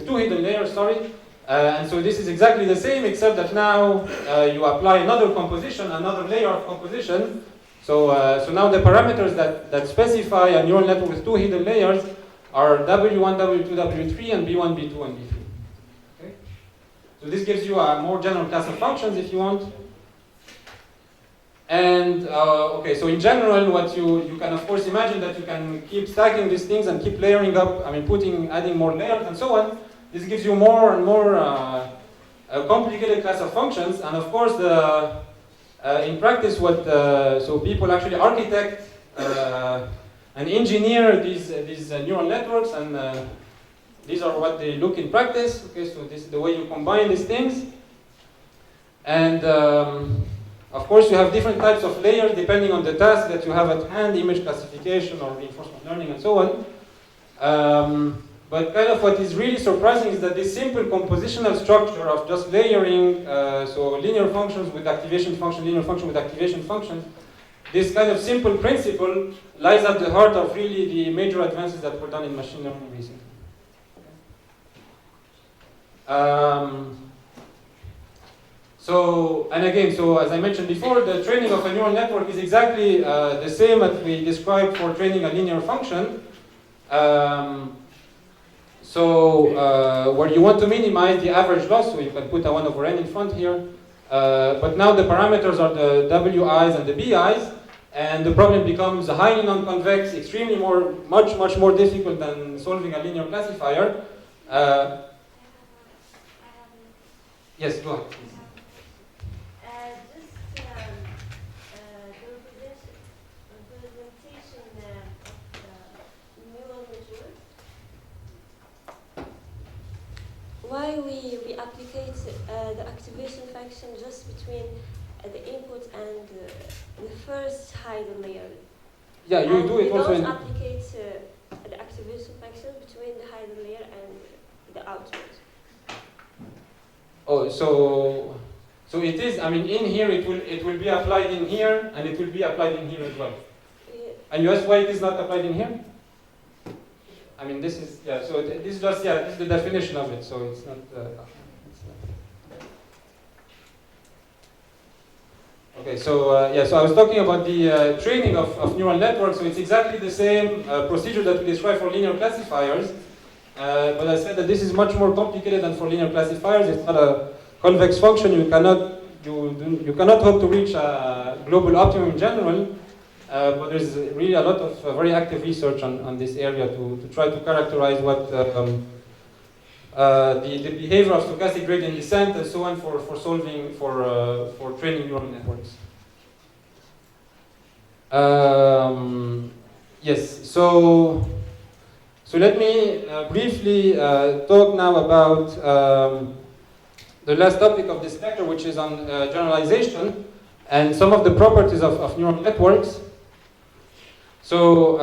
S1: two hidden layers, sorry. And so this is exactly the same, except that now you apply another composition, another layer of composition. So now the parameters that specify a neural network with two hidden layers are W1, W2, W3, and B1, B2, and B3. Okay? So this gives you a more general class of functions if you want. And okay, so in general, what you can of course imagine that you can keep stacking these things and keep layering up, adding more layers and so on. This gives you more and more a complicated class of functions, and of course in practice so people actually architect and engineer these neural networks, and these are what they look in practice. Okay, so this is the way you combine these things. And of course, you have different types of layers depending on the task that you have at hand, image classification or reinforcement learning and so on. But kind of what is really surprising is that this simple compositional structure of just layering, so linear functions with activation function, linear function with activation functions, this kind of simple principle lies at the heart of really the major advances that were done in machine learning recently. So as I mentioned before, the training of a neural network is exactly the same as we described for training a linear function. Where you want to minimize the average loss, so you can put a 1 over n in front here. But now the parameters are the wi's and the bi's, and the problem becomes highly non-convex, extremely much more difficult than solving a linear classifier. Yes, go ahead.
S4: Why we applicate the activation function just between the input and the first hidden layer?
S1: Yeah, you do it also.
S4: We don't applicate the activation function between the hidden layer and the output.
S1: Oh, so it is. In here it will be applied in here, and it will be applied in here as well.
S4: Yeah.
S1: And you ask why it is not applied in here? This is, so this is just, this is the definition of it, so it's not, Okay, so I was talking about the training of neural networks, so it's exactly the same procedure that we describe for linear classifiers, but I said that this is much more complicated than for linear classifiers. It's not a convex function, you cannot hope to reach a global optimum in general. But there's really a lot of very active research on this area to try to characterize what the behavior of stochastic gradient descent and so on for training neural networks. Yes, so let me briefly talk now about the last topic of this lecture, which is on generalization and some of the properties of neural networks. So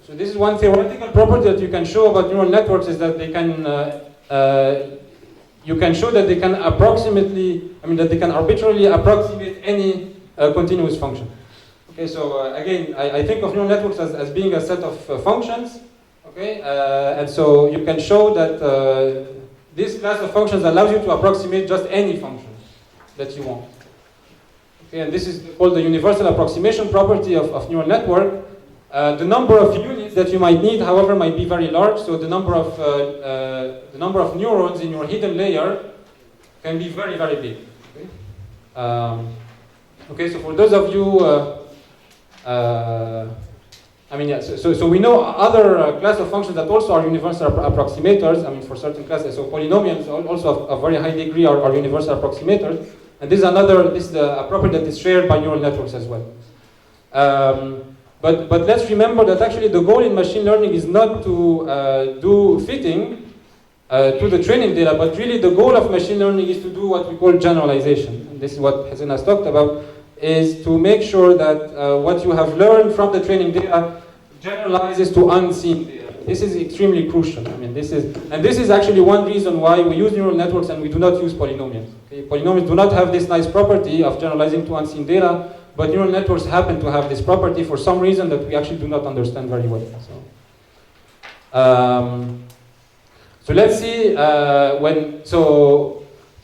S1: this is one theoretical property that you can show about neural networks, is that they can, you can show that they can that they can arbitrarily approximate any continuous function. Okay, so again, I think of neural networks as being a set of functions, okay, and so you can show that this class of functions allows you to approximate just any function. that you want. Okay, and this is called the universal approximation property of neural network. The number of units that you might need, however, might be very large. So the number of neurons in your hidden layer can be very, very big. Okay, okay, so for those of you, I mean, yeah, so we know other class of functions that also are universal approximators. I mean, for certain classes, so polynomials also of a very high degree are universal approximators. And this is a property that is shared by neural networks as well. But let's remember that actually the goal in machine learning is not to do fitting to the training data, but really the goal of machine learning is to do what we call generalization. And this is what Hassan has talked about, is to make sure that what you have learned from the training data generalizes to unseen data. This is extremely crucial. I mean, this is actually one reason why we use neural networks and we do not use polynomials. Okay? Polynomials do not have this nice property of generalizing to unseen data, but neural networks happen to have this property for some reason that we actually do not understand very well. So let's see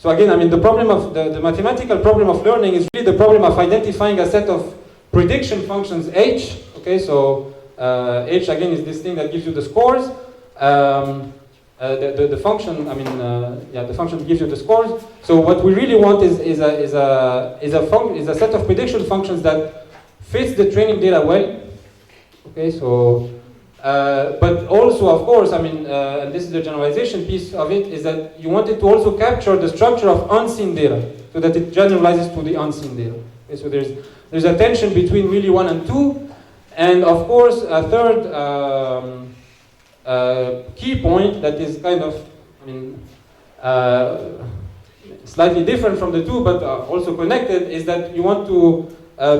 S1: So again, I mean, the problem of the mathematical problem of learning is really the problem of identifying a set of prediction functions h. Okay, so h again is this thing that gives you the scores. The function, I mean, the function gives you the scores. So what we really want is a set of prediction functions that fits the training data well. Okay, so but also, of course, I mean, and this is the generalization piece of it, is that you want it to also capture the structure of unseen data, so that it generalizes to the unseen data. Okay, so there's a tension between really 1 and 2. And of course, a third key point that is kind of, I mean, slightly different from the two, but also connected, is that you want to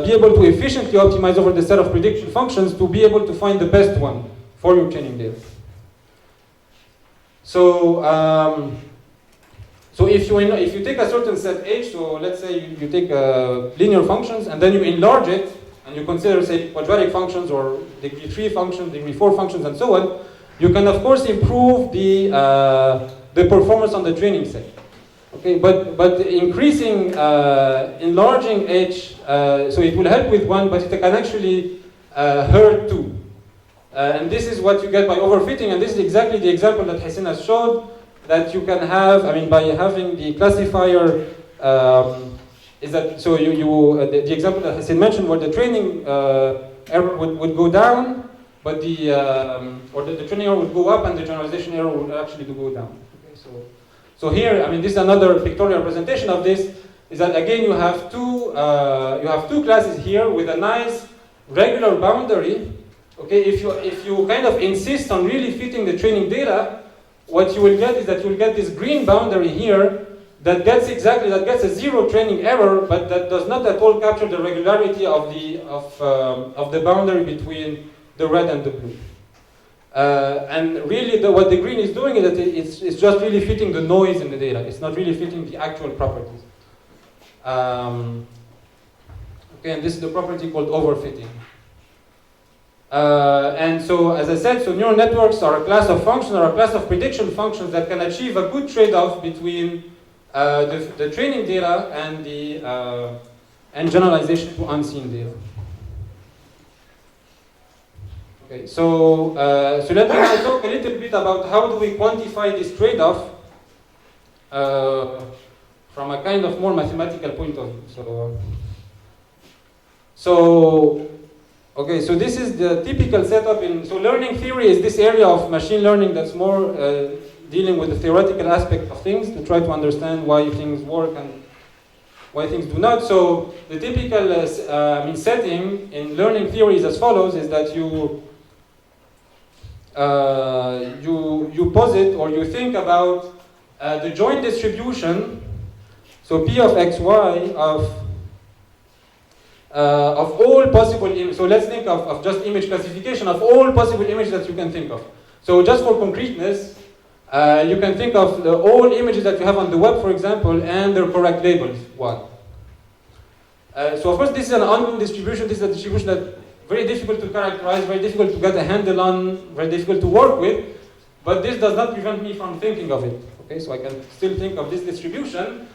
S1: be able to efficiently optimize over the set of prediction functions to be able to find the best one for your training data. So, so if you take a certain set H, so let's say you take linear functions and then you enlarge it, and you consider, say, quadratic functions or degree 3 functions, degree 4 functions, and so on, you can, of course, improve the performance on the training set. Okay, but increasing, enlarging H, so it will help with one, but it can actually hurt two. And this is what you get by overfitting, and this is exactly the example that Hassan has showed, that you can have, I mean, by having the classifier, is that, so the example that Hassan mentioned, where the training error would go down, but the training error would go up and the generalization error would actually go down. Okay, so here, I mean, this is another pictorial representation of this, is that again you have two classes here with a nice regular boundary. Okay, if you kind of insist on really fitting the training data, what you will get is that you will get this green boundary here that gets a zero training error, but that does not at all capture the regularity of the boundary between the red and the blue. And really, what the green is doing is that it's just really fitting the noise in the data. It's not really fitting the actual properties. Okay, and this is the property called overfitting. And so, as I said, so neural networks are a class of functions or a class of prediction functions that can achieve a good trade-off between the training data and generalization to unseen data. Okay, so let me now talk a little bit about how do we quantify this trade-off from a kind of more mathematical point of view. Okay, so this is the typical setup so learning theory is this area of machine learning that's more dealing with the theoretical aspect of things to try to understand why things work and why things do not. So the typical setting in learning theory is as follows, is that you posit or you think about the joint distribution, so P of xy of all possible images. So let's think of just image classification of all possible images that you can think of. So just for concreteness, you can think of all images that you have on the web, for example, and their correct labels. One. So of course this is an unknown distribution. This is a distribution that's very difficult to characterize, very difficult to get a handle on, very difficult to work with. But this does not prevent me from thinking of it. Okay, so I can still think of this distribution.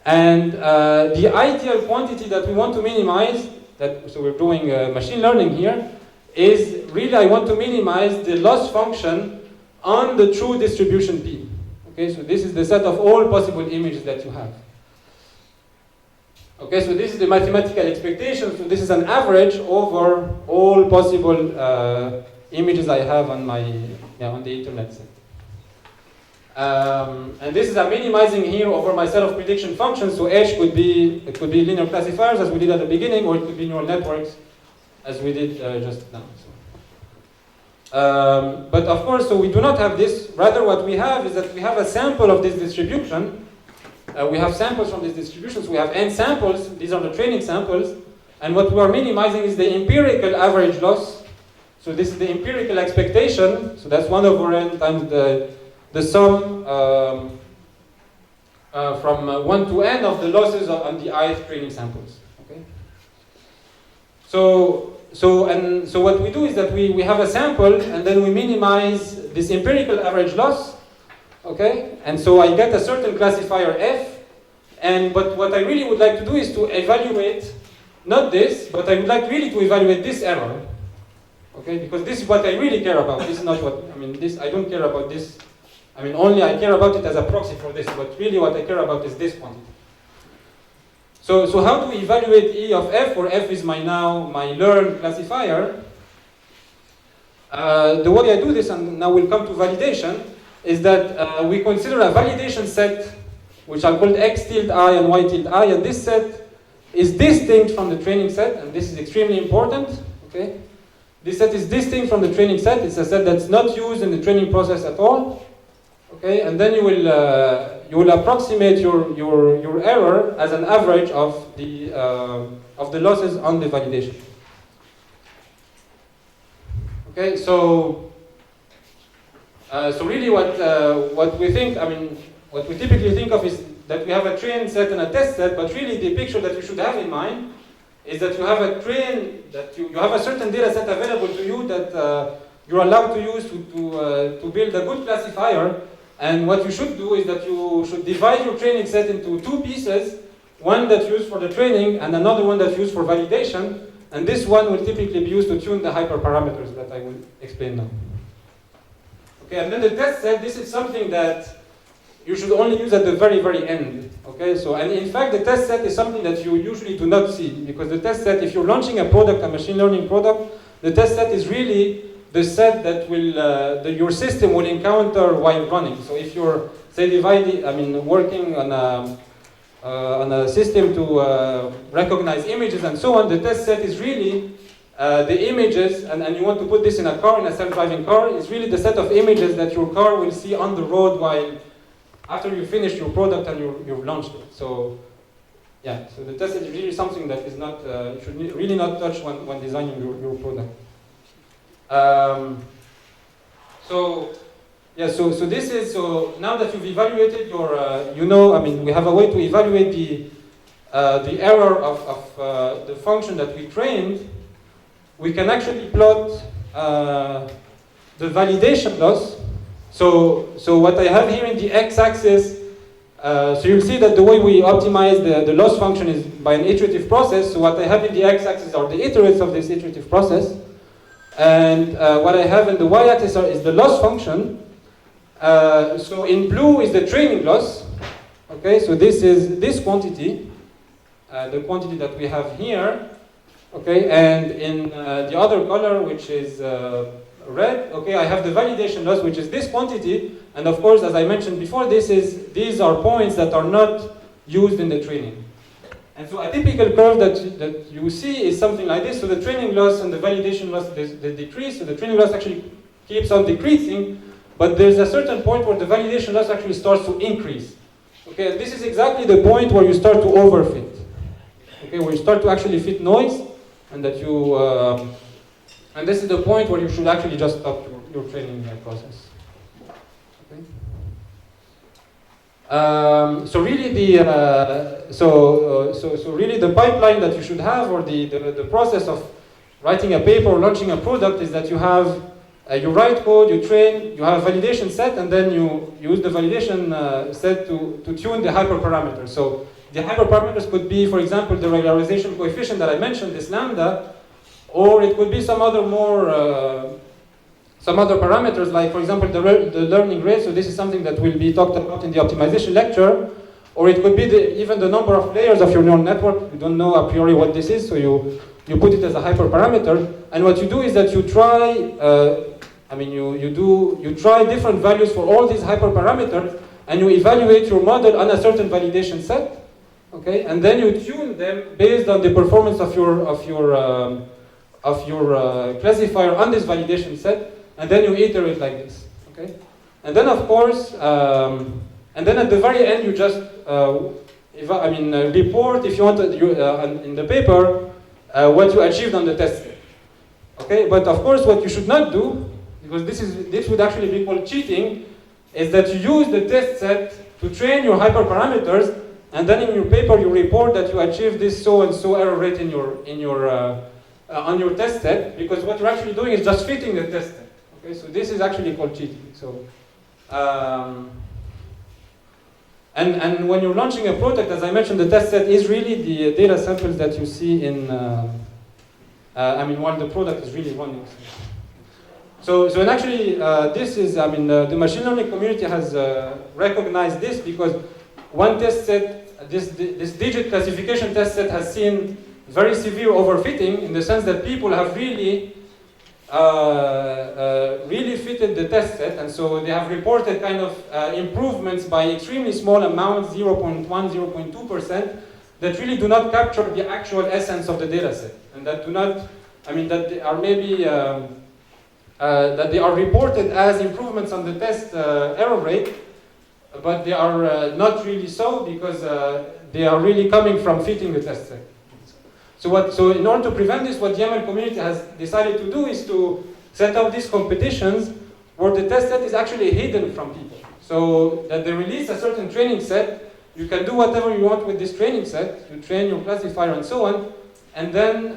S1: And the ideal quantity that we want to minimize, so we're doing machine learning here, is really I want to minimize the loss function on the true distribution P. Okay, so this is the set of all possible images that you have. Okay, so this is the mathematical expectation. So this is an average over all possible images I have on my on the internet set. And this is a minimizing here over my set of prediction functions. So H could be linear classifiers as we did at the beginning, or it could be neural networks as we did just now. So. But of course, so we do not have this. Rather, what we have is that we have a sample of this distribution. We have samples from these distributions. We have n samples. These are the training samples. And what we are minimizing is the empirical average loss. So this is the empirical expectation. So that's 1 over n times the sum from 1 to n of the losses on the ith training samples. Okay. So what we do is that we have a sample and then we minimize this empirical average loss. Okay, and so I get a certain classifier f, but what I really would like to do is to evaluate not this, but I would like really to evaluate this error. Okay, because this is what I really care about. This is not what I don't care about this. Only I care about it as a proxy for this, but really what I care about is this quantity. So how do we evaluate E of f, where f is my learned classifier? The way I do this, and now we'll come to validation, is that we consider a validation set, which I'll call x tilde I and y tilde I, and this set is distinct from the training set, and this is extremely important. Okay, this set is distinct from the training set. It's a set that's not used in the training process at all. Okay, and then you will approximate your error as an average of the losses on the validation. Okay, so really what we think, what we typically think of is that we have a train set and a test set, but really the picture that you should have in mind is that you have a train, that you have a certain data set available to you that you're allowed to use to build a good classifier. And what you should do is that you should divide your training set into 2 pieces, one that's used for the training and another one that's used for validation. And this one will typically be used to tune the hyperparameters that I will explain now. Okay, and then the test set, this is something that you should only use at the very, very end. Okay, so, and in fact, the test set is something that you usually do not see, because the test set, if you're launching a product, a machine learning product, the test set is really the set that your system will encounter while running. So if you're, say, working on a system to recognize images and so on, the test set is really the images, and you want to put this in a car, in a self-driving car, is really the set of images that your car will see on the road after you finish your product and you've launched it. So, yeah, so the test set is really something that is not, you should really not touch when designing your product. So this is, so now that you've evaluated your, we have a way to evaluate the error of the function that we trained. We can actually plot the validation loss. So what I have here in the x-axis, so you'll see that the way we optimize the loss function is by an iterative process. So what I have in the x-axis are the iterates of this iterative process. And what I have in the y-axis is the loss function. So in blue is the training loss. Okay, so this is this quantity, the quantity that we have here. Okay, and in the other color, which is red, okay, I have the validation loss, which is this quantity. And of course, as I mentioned before, these are points that are not used in the training. And so a typical curve that you see is something like this. So the training loss and the validation loss, they decrease. So the training loss actually keeps on decreasing. But there's a certain point where the validation loss actually starts to increase. Okay, and this is exactly the point where you start to overfit. Okay, where you start to actually fit noise, and that you, and this is the point where you should actually just stop your training process. Okay. So really really the pipeline that you should have, or the process of writing a paper or launching a product, is that you have you write code, you train, you have a validation set, and then you use the validation set to tune the hyperparameters. So the hyperparameters could be, for example, the regularization coefficient that I mentioned, this lambda, or it could be some other some other parameters, like, for example, the learning rate. So this is something that will be talked about in the optimization lecture. Or it could be even the number of layers of your neural network. You don't know a priori what this is, so you put it as a hyperparameter. And what you do is that you try, you try different values for all these hyperparameters, and you evaluate your model on a certain validation set. Okay, and then you tune them based on the performance of your classifier on this validation set, and then you iterate like this. Okay, and then of course, and then at the very end you just report, if you want in the paper what you achieved on the test set. Okay, but of course what you should not do, because this would actually be called cheating, is that you use the test set to train your hyperparameters, and then in your paper you report that you achieved this so and so error rate on your test set, because what you're actually doing is just fitting the test set. Okay, so this is actually called cheating. So, and when you're launching a product, as I mentioned, the test set is really the data samples that you see in, while the product is really running. So and actually, this is, the machine learning community has recognized this, because one test set, this digit classification test set has seen very severe overfitting, in the sense that people have really fitted the test set, and so they have reported kind of improvements by extremely small amounts, 0.1, 0.2%, that really do not capture the actual essence of the data set, and that do not, that they are maybe, that they are reported as improvements on the test error rate, but they are not really so, because they are really coming from fitting the test set. So in order to prevent this, what the ML community has decided to do is to set up these competitions where the test set is actually hidden from people. So that they release a certain training set, you can do whatever you want with this training set, you train your classifier and so on, and then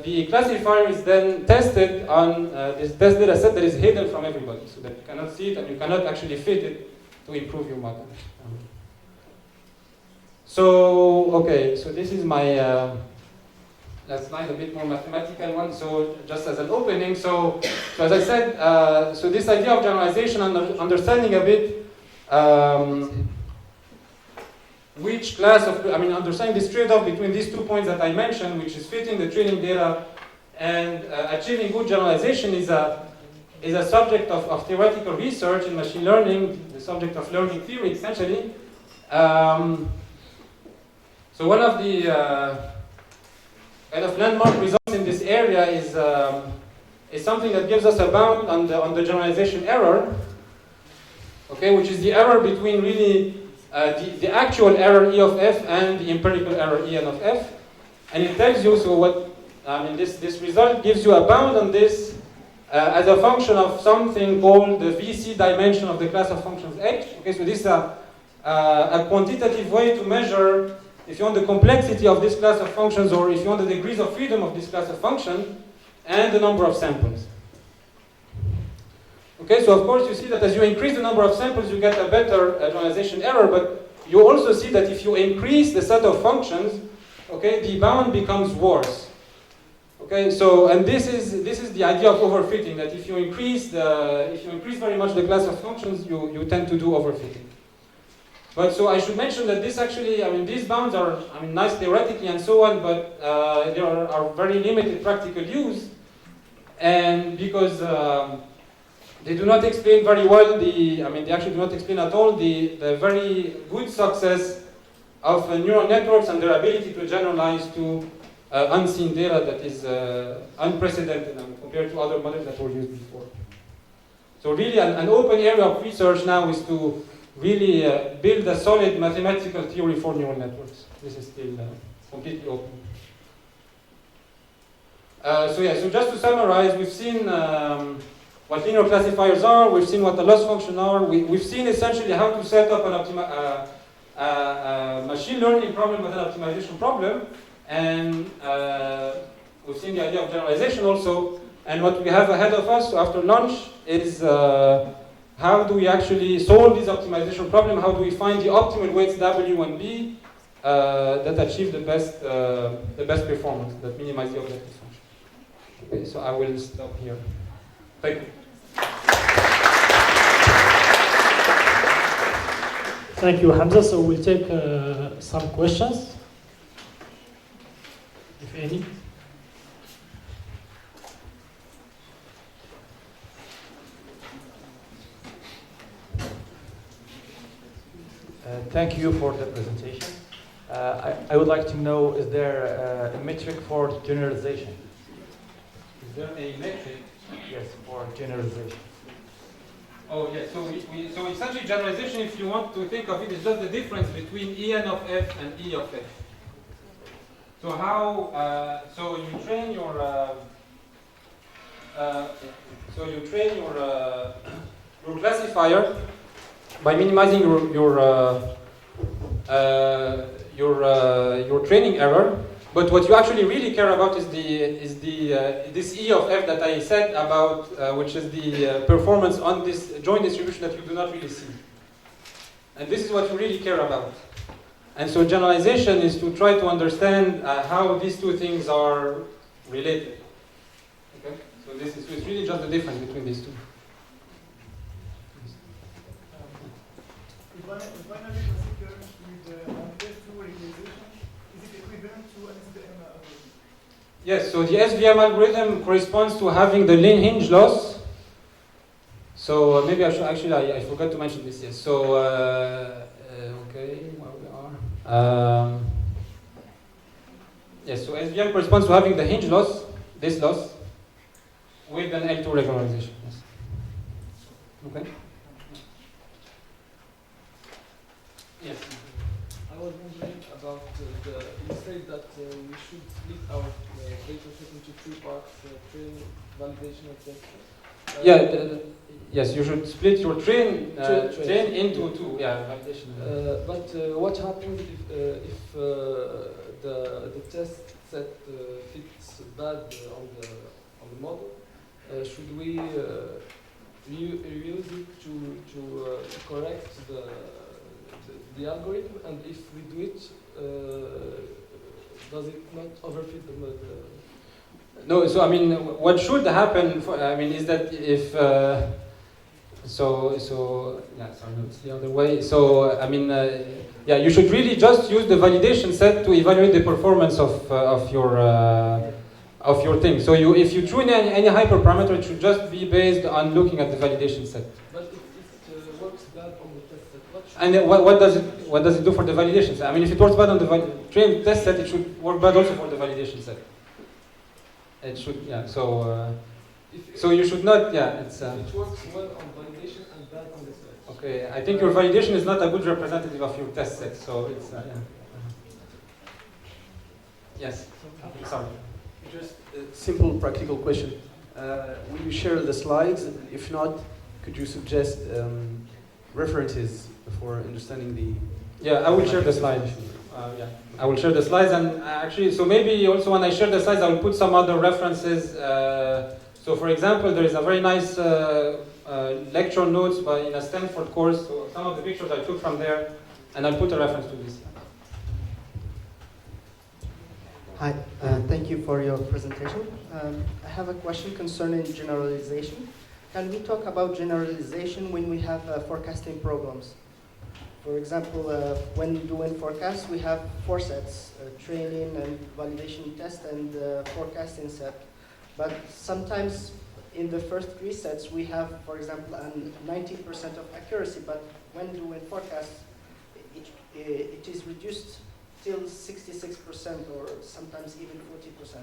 S1: the classifier is then tested on this test data set that is hidden from everybody, so that you cannot see it and you cannot actually fit it to improve your model. So this is my last slide, a bit more mathematical one. So just as an opening, so as I said, so this idea of generalization and understanding a bit which class of, understanding this trade-off between these 2 points that I mentioned, which is fitting the training data and achieving good generalization, is a subject of theoretical research in machine learning, the subject of learning theory, essentially. So one of the kind of landmark results in this area is something that gives us a bound on the generalization error, okay, which is the error between really the actual error E of f and the empirical error E n of f, and it tells you, so what, this result gives you a bound on this as a function of something called the VC dimension of the class of functions H. Okay, so this is a quantitative way to measure, if you want, the complexity of this class of functions, or if you want, the degrees of freedom of this class of function, and the number of samples. Okay, so of course you see that as you increase the number of samples, you get a better generalization error, but you also see that if you increase the set of functions, okay, the bound becomes worse. Okay, so, and this is the idea of overfitting, that if you increase very much the class of functions, you tend to do overfitting. But so I should mention that this actually, these bounds are, nice theoretically and so on, but they are very limited practical use, and because they do not explain very well they actually do not explain at all the very good success of neural networks and their ability to generalize to unseen data that is unprecedented compared to other models that were used before. So really an open area of research now is to really build a solid mathematical theory for neural networks. This is still completely open. So just to summarize, we've seen what linear classifiers are, we've seen what the loss function are, we've seen essentially how to set up a machine learning problem with an optimization problem, and we've seen the idea of generalization also, and what we have ahead of us after lunch is how do we actually solve this optimization problem, how do we find the optimal weights W and B that achieve the best performance, that minimize the objective function. Okay, so I will stop here. Thank you.
S5: Thank you, Hamza. So we'll take some questions, if any.
S6: Thank you for the presentation. I would like to know, is there a metric for generalization?
S1: Is there a metric?
S6: Yes, for generalization.
S1: Oh, yes. So essentially, generalization, if you want to think of it, is just the difference between En of f and E of f. So how? So you train your. Your classifier by minimizing your training error. But what you actually really care about is this E of f that I said about, which is the performance on this joint distribution that you do not really see. And this is what you really care about. And so generalization is to try to understand how these two things are related. Okay? So it's really just the difference between these two.
S7: If binary classifier with S2 regularization, is it equivalent to an SVM algorithm?
S1: Yes, so the SVM algorithm corresponds to having the Hinge loss. So maybe I should actually, I forgot to mention this, yes. So, okay, where we are. Yes, so SVM corresponds to having the Hinge loss, this loss, with an L2 regularization. Yes. Okay. Yes.
S8: I was wondering about you said that we should split our data set into three parts, train, validation, and testing.
S1: Yes, you should split your train into two. Yeah, validation.
S8: But what happens if the test set fits bad on the model? Should we reuse it to correct the algorithm, and if we do it, does it not overfit the model?
S1: No, so I mean, what should happen? Is that if yeah, sorry, no, it's the other way. So yeah, you should really just use the validation set to evaluate the performance of your thing. So if you tune any hyperparameter, it should just be based on looking at the validation set.
S8: But if it works bad on the test set, what should
S1: And what does it do for the validation set? I mean, if it works bad on the trained test set, it should work bad also for the validation set. It should, yeah. So you should not, yeah. It's.
S8: It works well on validation and bad on the set.
S1: Okay, I think your validation is not a good representative of your test set, so it's. Yeah. Yes. Sorry.
S9: Just a simple practical question. Will you share the slides? If not, could you suggest references for understanding the...
S1: Yeah, I will share the slides. Yeah, I will share the slides, and actually, so maybe also when I share the slides, I will put some other references. So for example, there is a very nice lecture notes in a Stanford course. So some of the pictures I took from there, and I'll put a reference to this.
S10: Hi, thank you for your presentation. I have a question concerning generalization. Can we talk about generalization when we have forecasting programs? For example, when doing forecasts, we have four sets, training and validation test and forecasting set. But sometimes in the first three sets, we have, for example, 90% of accuracy, but when doing forecasts, it is reduced till 66% or sometimes even 40%,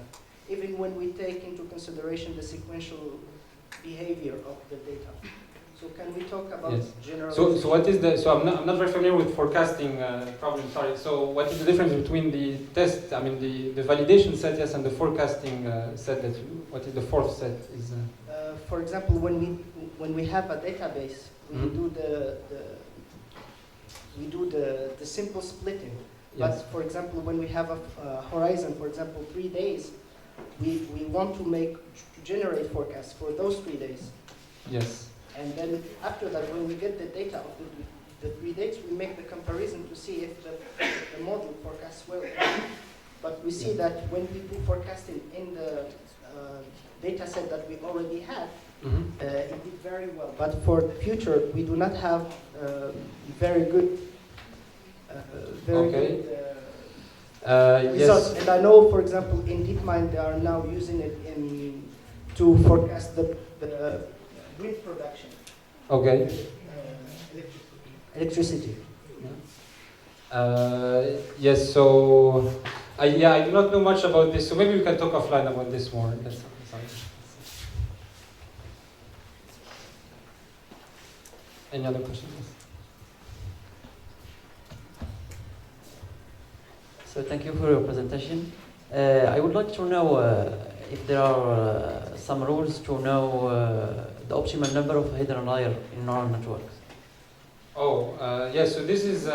S10: even when we take into consideration the sequential behavior of the data. So can we talk about generalization?
S1: So what is the, so I'm not very familiar with forecasting problem, sorry. So what is the difference between the test, the validation set, yes, and the forecasting set that you, what is the fourth set? Is
S10: for example, when we have a database, we do the simple splitting.
S1: Yes.
S10: But for example, when we have a horizon, for example, 3 days, we want to generate forecasts for those 3 days.
S1: Yes.
S10: And then after that, when we get the data of the the 3 dates, we make the comparison to see if the model forecasts well. But we see that when we do forecasting in the data set that we already have, it did very well. But for the future, we do not have very good results.
S1: Yes.
S10: And I know, for example, in DeepMind, they are now using it to forecast the grid production.
S1: Okay.
S10: Electricity.
S1: Yes, so I do not know much about this, so maybe we can talk offline about this more. Sorry. Any other questions?
S11: So thank you for your presentation. I would like to know if there are some rules to know the optimal number of hidden layer in neural networks.
S1: Oh, yes. So this is.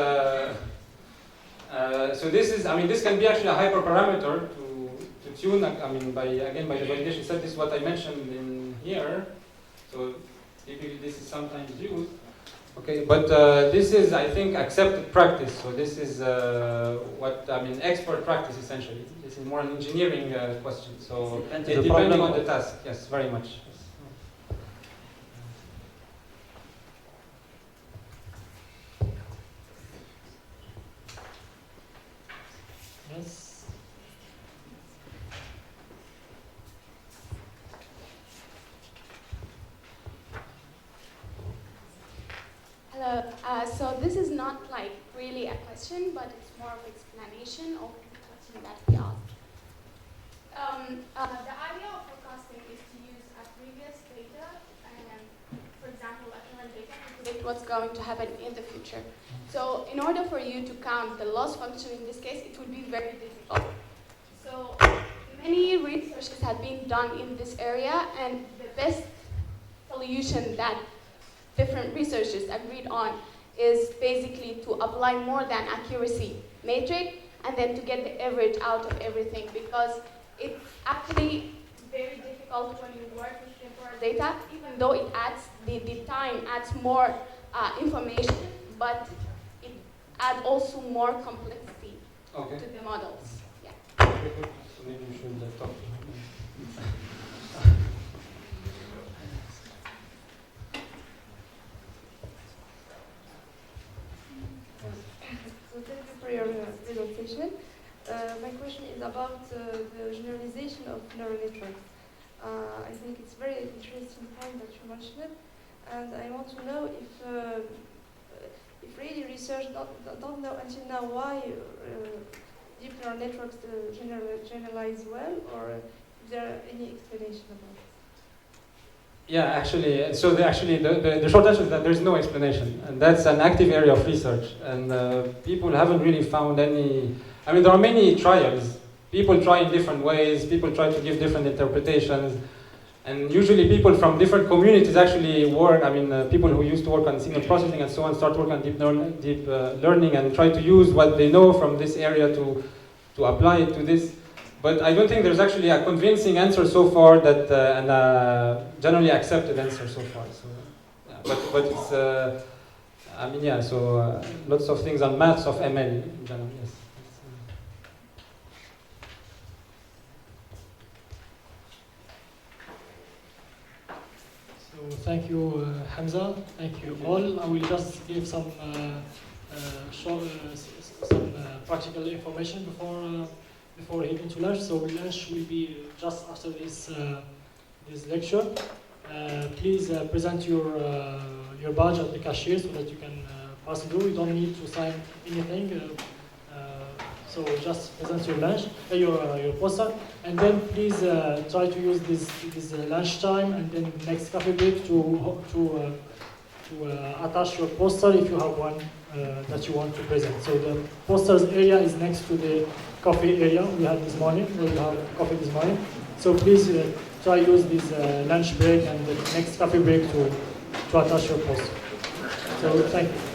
S1: I mean, this can be actually a hyperparameter to tune. I mean, by the validation set. This is what I mentioned in here. So typically, this is sometimes used. Okay, but this is, I think, accepted practice. So this is expert practice essentially. This is more an engineering question. So it's depending on the task. Yes, very much.
S5: Yes.
S12: Hello. So this is not like really a question, but it's more of explanation of the question that we asked. The idea of forecasting is to use a previous data and, for example, a current data to predict what's going to happen in the future. So in order for you to count the loss function in this case, it would be very difficult. So many researches have been done in this area, and the best solution that different researchers agreed on is basically to apply more than accuracy matrix and then to get the average out of everything, because it's actually very difficult when you work with temporal data, even though it adds, the time adds more information, but it adds also more complexity to the models. Yeah.
S1: So maybe you should talk to him.
S13: So thank you for your presentation. My question is about the generalization of neural networks. I think it's very interesting point that you mentioned it, and I want to know if really research don't know until now why deep neural networks generalize well, or if there are any explanation about it.
S1: Yeah, actually, so the short answer is that there's no explanation, and that's an active area of research, and people haven't really found any. I mean, there are many trials. People try in different ways. People try to give different interpretations, and usually people from different communities actually work. I mean, people who used to work on signal processing and so on start working on deep learning and try to use what they know from this area to apply it to this. But I don't think there's actually a convincing answer so far that and a generally accepted answer so far. So, yeah, but it's I mean, yeah. So lots of things on maths of ML in general. Yes.
S5: So thank you, Hamza. Thank you all. I will just give some practical information before heading to lunch. So lunch will be just after this lecture. Please present your badge at the cashier so that you can pass through. You don't need to sign anything. So just present your lunch, your poster, and then please try to use this lunch time and then the next coffee break to attach your poster if you have one that you want to present. So the posters area is next to the coffee area we had this morning, where you have coffee this morning. So please try use this lunch break and the next coffee break to attach your poster. So thank you.